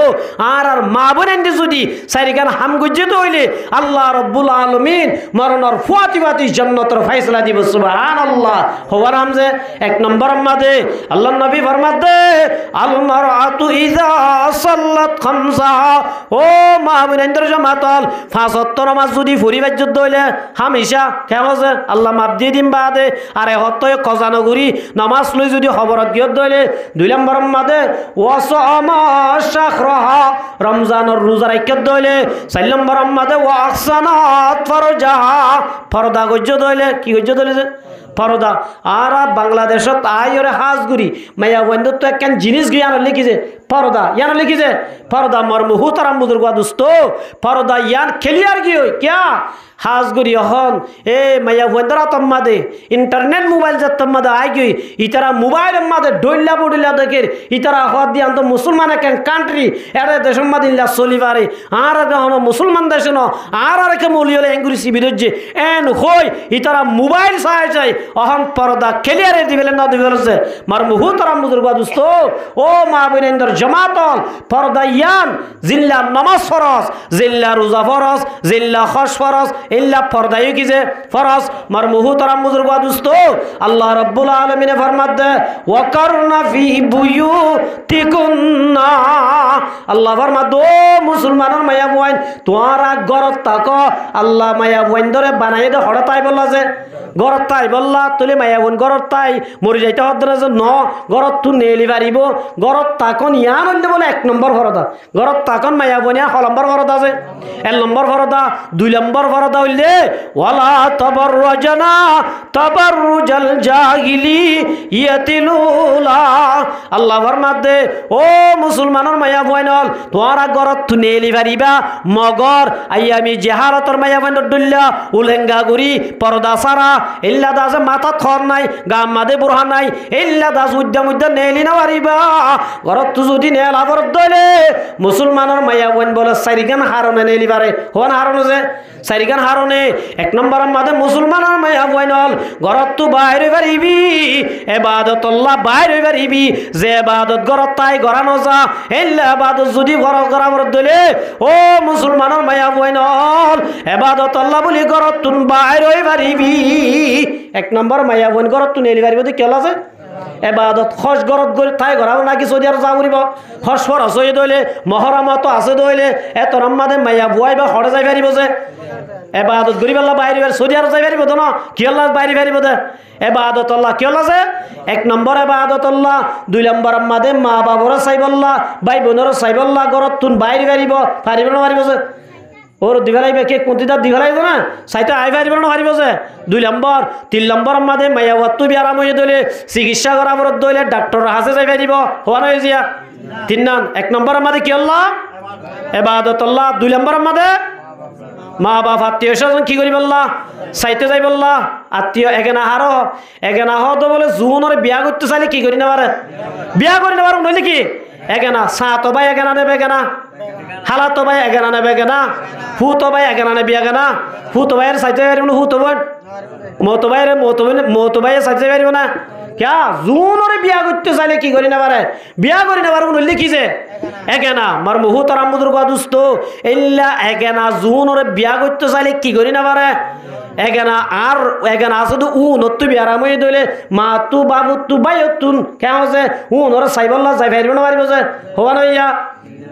[SPEAKER 1] আর মা বোনেন্দি যদি চারিগান হাম গজ্জিত হইলে আল্লাহ রাব্বুল আলামিন মরণর ফুয়াতিবাতি জান্নাতের ফয়সালা দিব সুবহানাল্লাহ হওয়ার হাম যে 1 নম্বর মাদে আল্লাহর নবী ফরমাত দে আল মারআতু ইযা সাল্লাত খামসা ও মাহবুবেন্দ্র জামাতাল 5 ওয়াক্ত নামাজ যদি পরিবার যুদ্ধ হইলে হামেশা কেমন আল্লাহ মাপ দিয়ে দিম বাদে আর হত কজানগুরি নামাজ লই যদি খবরত গিয়ত দইলে 2 নম্বর মাদে ওয়াসামা শাহরাহা রমজানের রোজা রাখত দইলে 4 নম্বর মাদে ওয়াহসানাত ফরজাহা পর্দা গজ্জ দইলে কি গজ্জ দইলে পর্দা আর বাংলাদেশত আইরে হাজগুড়ি মায়া বন্ধু তো একখান জিনিস গিয়ান লিখিছে পর্দা ইয়ান লিখিছে পর্দা মর মুহুতারাম বুজুর্গ দোস্ত পর্দা ইয়ান ক্লিয়ার গিয়ে क्या হাজগুড়ি হন এ মায়া বন্ধরা তম্মাদে ইন্টারনেট মোবাইল যে তম্মাদে আই গই ইতারা মোবাইল মাদে ডইলা বডিলা দেখের ইতারা হদ দি আন্ত মুসলমান একখান কান্ট্রি এরে দেশম মাদিল্লা চলিবারে আর হন মুসলমান দেশ ন আর কে মলিয়লে এঙ্গুরিসি বিরজ্জে এন হই ইতারা মোবাইল চাই চাই অহন পর্দা ক্লিয়ারে দিবেলে না দিবেলছে মার মুহুতারাম বুজুর্গ দোস্ত ও মা বোনেন্দ্র জামাতল পর্দা ইয়ান জিল্লা নামাজ ফরজ জিল্লা রোজা ফরজ জিল্লা খশ ফরজ ইল্লা পর্দায় কি যে ফরজ মার মুহুতারাম বুজুর্গ দোস্ত আল্লাহ রাব্বুল আলামিন ফরমাত দে ওয়াকারনা ফি বুয়ুতিকুন্না আল্লাহ ফরমাত দো মুসলমানের মায়া বইন তোরা গরত তাক আল্লাহ মায়া বইন ধরে বানাই দে হড়তাই বললা যে গরত তাই বললা তুলে মায়া বইন গরত তাই মরি যাইতে হদ্রে যে ন গরত তু নেলি পারিব গরত তাকন ইয়ান হইলে বলে 1 নম্বর ফরদা গরত তাকন মায়া বইন হ নম্বর ফরদা আছে 1 নম্বর ফরদা 2 নম্বর ফরদা হইলে ওয়ালা তাবাররুজনা তাবাররুজাল জাহিলিয়াতিলুলা আল্লাহ ফরমাত দে ও মুসলমানের মায়া বইনল তোরা গরত তু নেলি পারিবা মগর আইয়ামি জিহারতর মায়া বইন দুল্লা উলেঙ্গা গুরি পর্দা সারা ইল্লা দাস মাথা থর নাই গাম মাদে বুরহান নাই ইল্লা দাস উদ্যম নেলি না পারিবা গরত তু যদি নেলা বরদ দইলে মুসলমানের মায়া বইন বলে চারিগান হারনে নেলি পারে হন হারনে যে চারিগান হারনে 1 নম্বর মাদে মুসলমানের মায়া বইনল গরত তু বাইরে পারিবি ইবাদতুল্লাহ বাইরে পারিবি যে ইবাদত গরত তাই গরানো যা ইল্লা ইবাদত যদি গরত গরাবর দইলে ও মুসলমানের মায়া বইনল ইবাদতুল্লাহ বলি গরত তুন বাইরে পারিবি 1 নম্বর মায়া বইন গরত তু নেলি পারিব তো কেলা আছে এবাদত খস গরত গরি তাই গরাও নাকি সৌদি আরব যা উড়িব খস ফর আছে দইলে মহরমত আছে দইলে এত রম্মাদে মাইয়া বুয়াই বা হড়ে যাই পারিব যে এবাদত গরি বেলা বাইরে সৌদি আরব যাই পারিব তো না কি আল্লাহ বাইরে পারিব দে এবাদত আল্লাহ কি আল্লাহ যে 1 নম্বর এবাদত আল্লাহ 2 নম্বর মাদে মা বাবরা চাইবল্লাহ ভাই বোনেরা চাইবল্লাহ গরত তুন বাইরে পারিব না পারিব যে ওর দিভালাইবে কে কোনটিটা দিভালাইব না সাইতে আই ভাই না হারিব যে 2 নম্বর 3 নম্বর মাঝে মাইয়া ওয়াত্তু বি আরাম হয়ে দলে চিকিৎসা করা বরত দলে ডাক্তার হাসে যাই দিব হওয়া নয় জিয়া 3 নাম 1 নম্বর মাঝে কি আল্লাহ ইবাদতুল্লাহ 2 নম্বর মাঝে মা বাপ আত্মীয় স্বজন কি করি বললা চাইতে যাই বললা আত্মীয় এগেনা হতো বলে জুনের বিয়া করতে চাইলে কি করি না পারে বিয়া করি না পারো নইলে কি এগেনা সাত ভাই এগেনা নেবে এগেনা হালাতো ভাই এগেনা নেবে এগেনা ফুতো ভাই এগেনা নেবে এগেনা ফুতো ভাইয়ের চাইতে পারিব না ফুতো বোন মতো ভাইয়ের চাইতে পারিব না ক্যা জুনের বিয়া করতে চাইলে কি করি না পারে বিয়া করি না পারো নইলে কি যে এগেনা মার মুহুত রামুদুর গাদুস্ত এল্লা এগেনা জুনের বিয়া করতে চাইলে কি করি না পারে এগেনা আর এগেনা শুধু নত্তু বিয়ারামই দইলে মা তু বাবু তু বাই তুন কেন আছে নর চাইবল্লা যাই ফাইব না পারিব যে হওয়া নইয়া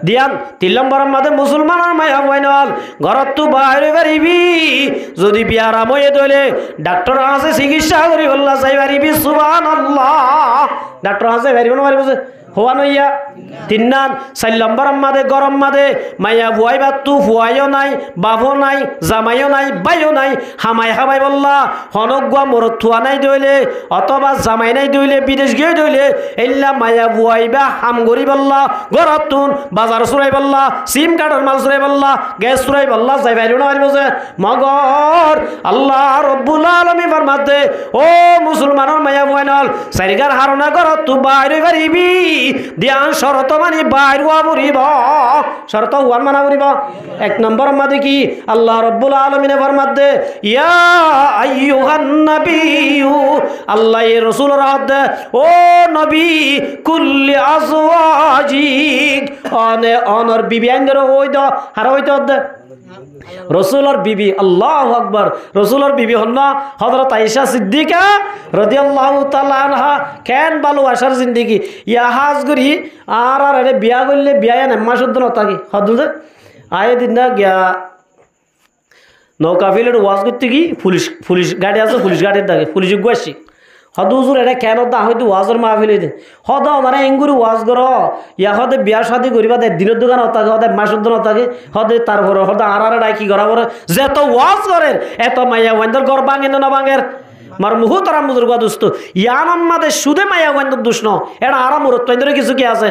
[SPEAKER 1] দিয়ান 3 নম্বর মাঝে মুসলমানের মায়া বইনল ঘরত তু বাইরে পারিবি যদি বিয়ারামই দইলে ডাক্তার আছে চিকিৎসা করি বললা যাই পারিবি সুবহানাল্লাহ ডাক্তার আছে পারিব না পারিব যে হওয়া নইয়া 3 নাম 4 নম্বর মাঝে গরম মাঝে মাইয়া বুয়াই বাতু ফুয়াইও নাই বাবো নাই জামাইও নাই বাইও নাই হামাই বললা হনগুয়া মরত থুয়া নাই দইলে অথবা জামাই নাই দইলে বিদেশ গিয়ে দইলে এল্লা মাইয়া বুয়াইবা হাম গরি বললা গরতুন বাজার চুরাই বললা সিম কার্ডের মাল চুরাই বললা গ্যাস চুরাই বললা যাই পারিব না পারিব যে মগর আল্লাহ রব্বুল আলামিন ফরমাতে ও মুসলমানের মাইয়া বুয়াইনল সারিগার হারনা গরত তু বাইরে পারিবি দিয়ান শরত মানি বাইর হওয়া পড়িব শরত হওয়ার মানা পড়িব 1 নম্বর মাঝে কি আল্লাহ রব্বুল আলামিনে ফরমাতে ইয়া আইয়ুহান নাবিয়্যু আল্লাহ এর রাসূল রাদ ও নবী কুল্লি আজওয়াজিক অনর বিবি আইন্দর হইদ হার হইত রসুলের বিবি আল্লাহু আকবার রসুলের বিবি হন্না হযরত আয়েশা সিদ্দিকা রাদিয়াল্লাহু তাআলা আনহা কেন ভালোবাসার জিন্দেগি ইয়া হাজ করি আর আরে বিয়া করলে বিয়া না মাসুদ না থাকি হদুদে আয়ে দিন না গিয়া নৌকা ফিলের ওয়াজ করতে কি পুলিশ গাড়ি আছে পুলিশ গাড়ির দাগে পুলিশ গুয়াছি হদুজুর এটা কেন দা হয়তো ওয়াজের মাহফিল দিন হদ মানে এঙ্গুরি ওয়াজ কর ইয়া হদে বিয়া শাদি করিবা দে দিনের দোকান হতাকে হদে মাসুদ না থাকে হদে তারপরে হদে আর ডাকি করা পরে যে এত ওয়াজ করেন এত মাইয়া ওয়াইন্দর ঘর ভাঙেন না ভাঙের মার মুহুত আরাম বুজুর্গ দুষ্ট ইয়ান আমাদের সুদে মাইয়া ওয়াইন্দর দুষ্ট এটা আরাম মুরত্তর কিছু কি আছে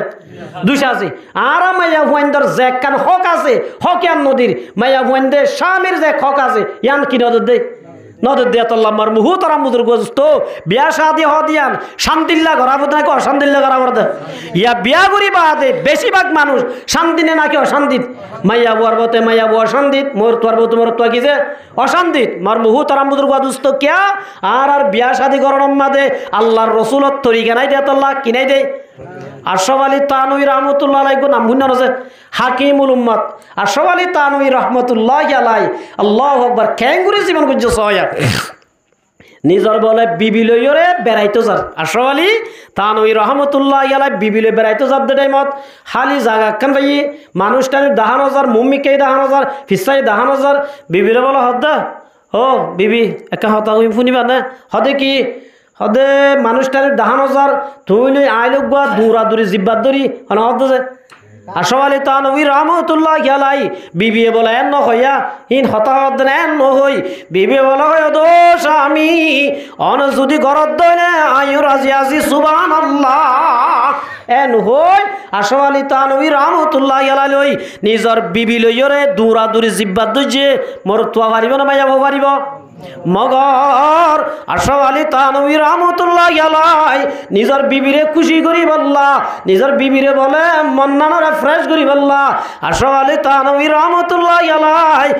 [SPEAKER 1] দুষ আছে আরাম মাইয়া ওয়াইন্দর যে কান হক আছে হক ইয়ান নদীর মাইয়া ওয়াইন্দে স্বামীর যে হক আছে ইয়ান কি নদর দে নদর দিয়ে তোল্লা মার মুহুত আরাম বুজুর্গ দুষ্ট বিয়া শাদি হদিয়ান শান্তিল্লা ঘরাবত নাকি অশান্তিল্লা ঘরাবত ইয়া বিয়া করি বাদে বেশিরভাগ মানুষ শান্তিনে নাকি অশান্তিত মাইয়া বুয়ার বতে মাইয়া বুয়া অশান্তিত মোর তোর বউ তোমার তো কি যে অশান্তিত মার মুহুত আরাম বুজুর্গ দুষ্ট কিয়া আর বিয়া শাদি করণম মাদে আল্লাহর রসুলত তরিকা নাই দিয়ে তোল্লা কিনাই দে আশরাফ আলী তানভী রহমতুল্লাহ আলাইহি নাম শুনান আছে হাকিমুল উম্মত আশরাফ আলী তানভী রহমতুল্লাহি আলাইহি আল্লাহু আকবার কেঙ্গুরি জীবন গুজ্জ সয়া নিজর বলে বিবি লইরে বেড়াইতো যার আশরাফ আলী তানভী রহমতুল্লাহি আলাইহি বিবি লই বেড়াইতো যার দে টাইমত খালি জায়গা কান ভাই মানুষটার 10000 মুম্মিকে 10000 ফিসাই 10000 বিবিরে বলে হদ্দা ও বিবি একা হতা হই শুনিবা না হদে কি হদে মানুষটার 10000 তুইলে আইলক গা দৌড়াদৌড়ি জিব্বাত ধরি হদ যে আশরাফ আলী তানভী রহমতুল্লাহি আলাইহি বিবিয়ে বলে এন হইয়া ইন হতাহত এন হই বিবিয়ে বলে হয় দো স্বামী অন যদি ঘরত দইলে আয়ু রাজি আজি সুবহানাল্লাহ এন হই আশরাফ আলী তানভী রহমতুল্লাহি আলাইহি নিজর বিবি লইরে দৌড়াদৌড়ি জিব্বাত ধইছে মোর তোয়া পারিব না মাইয়া পারিব মগর আশরাফ আলী তানভী রহমতুল্লাহি আলাইহি নিজর বিবিরে খুশি করি বললা নিজর বিবিরে বলে মন্নানরে ফ্রেশ করি বললা আশরাফ আলী তানভী রহমতুল্লাহি আলাইহি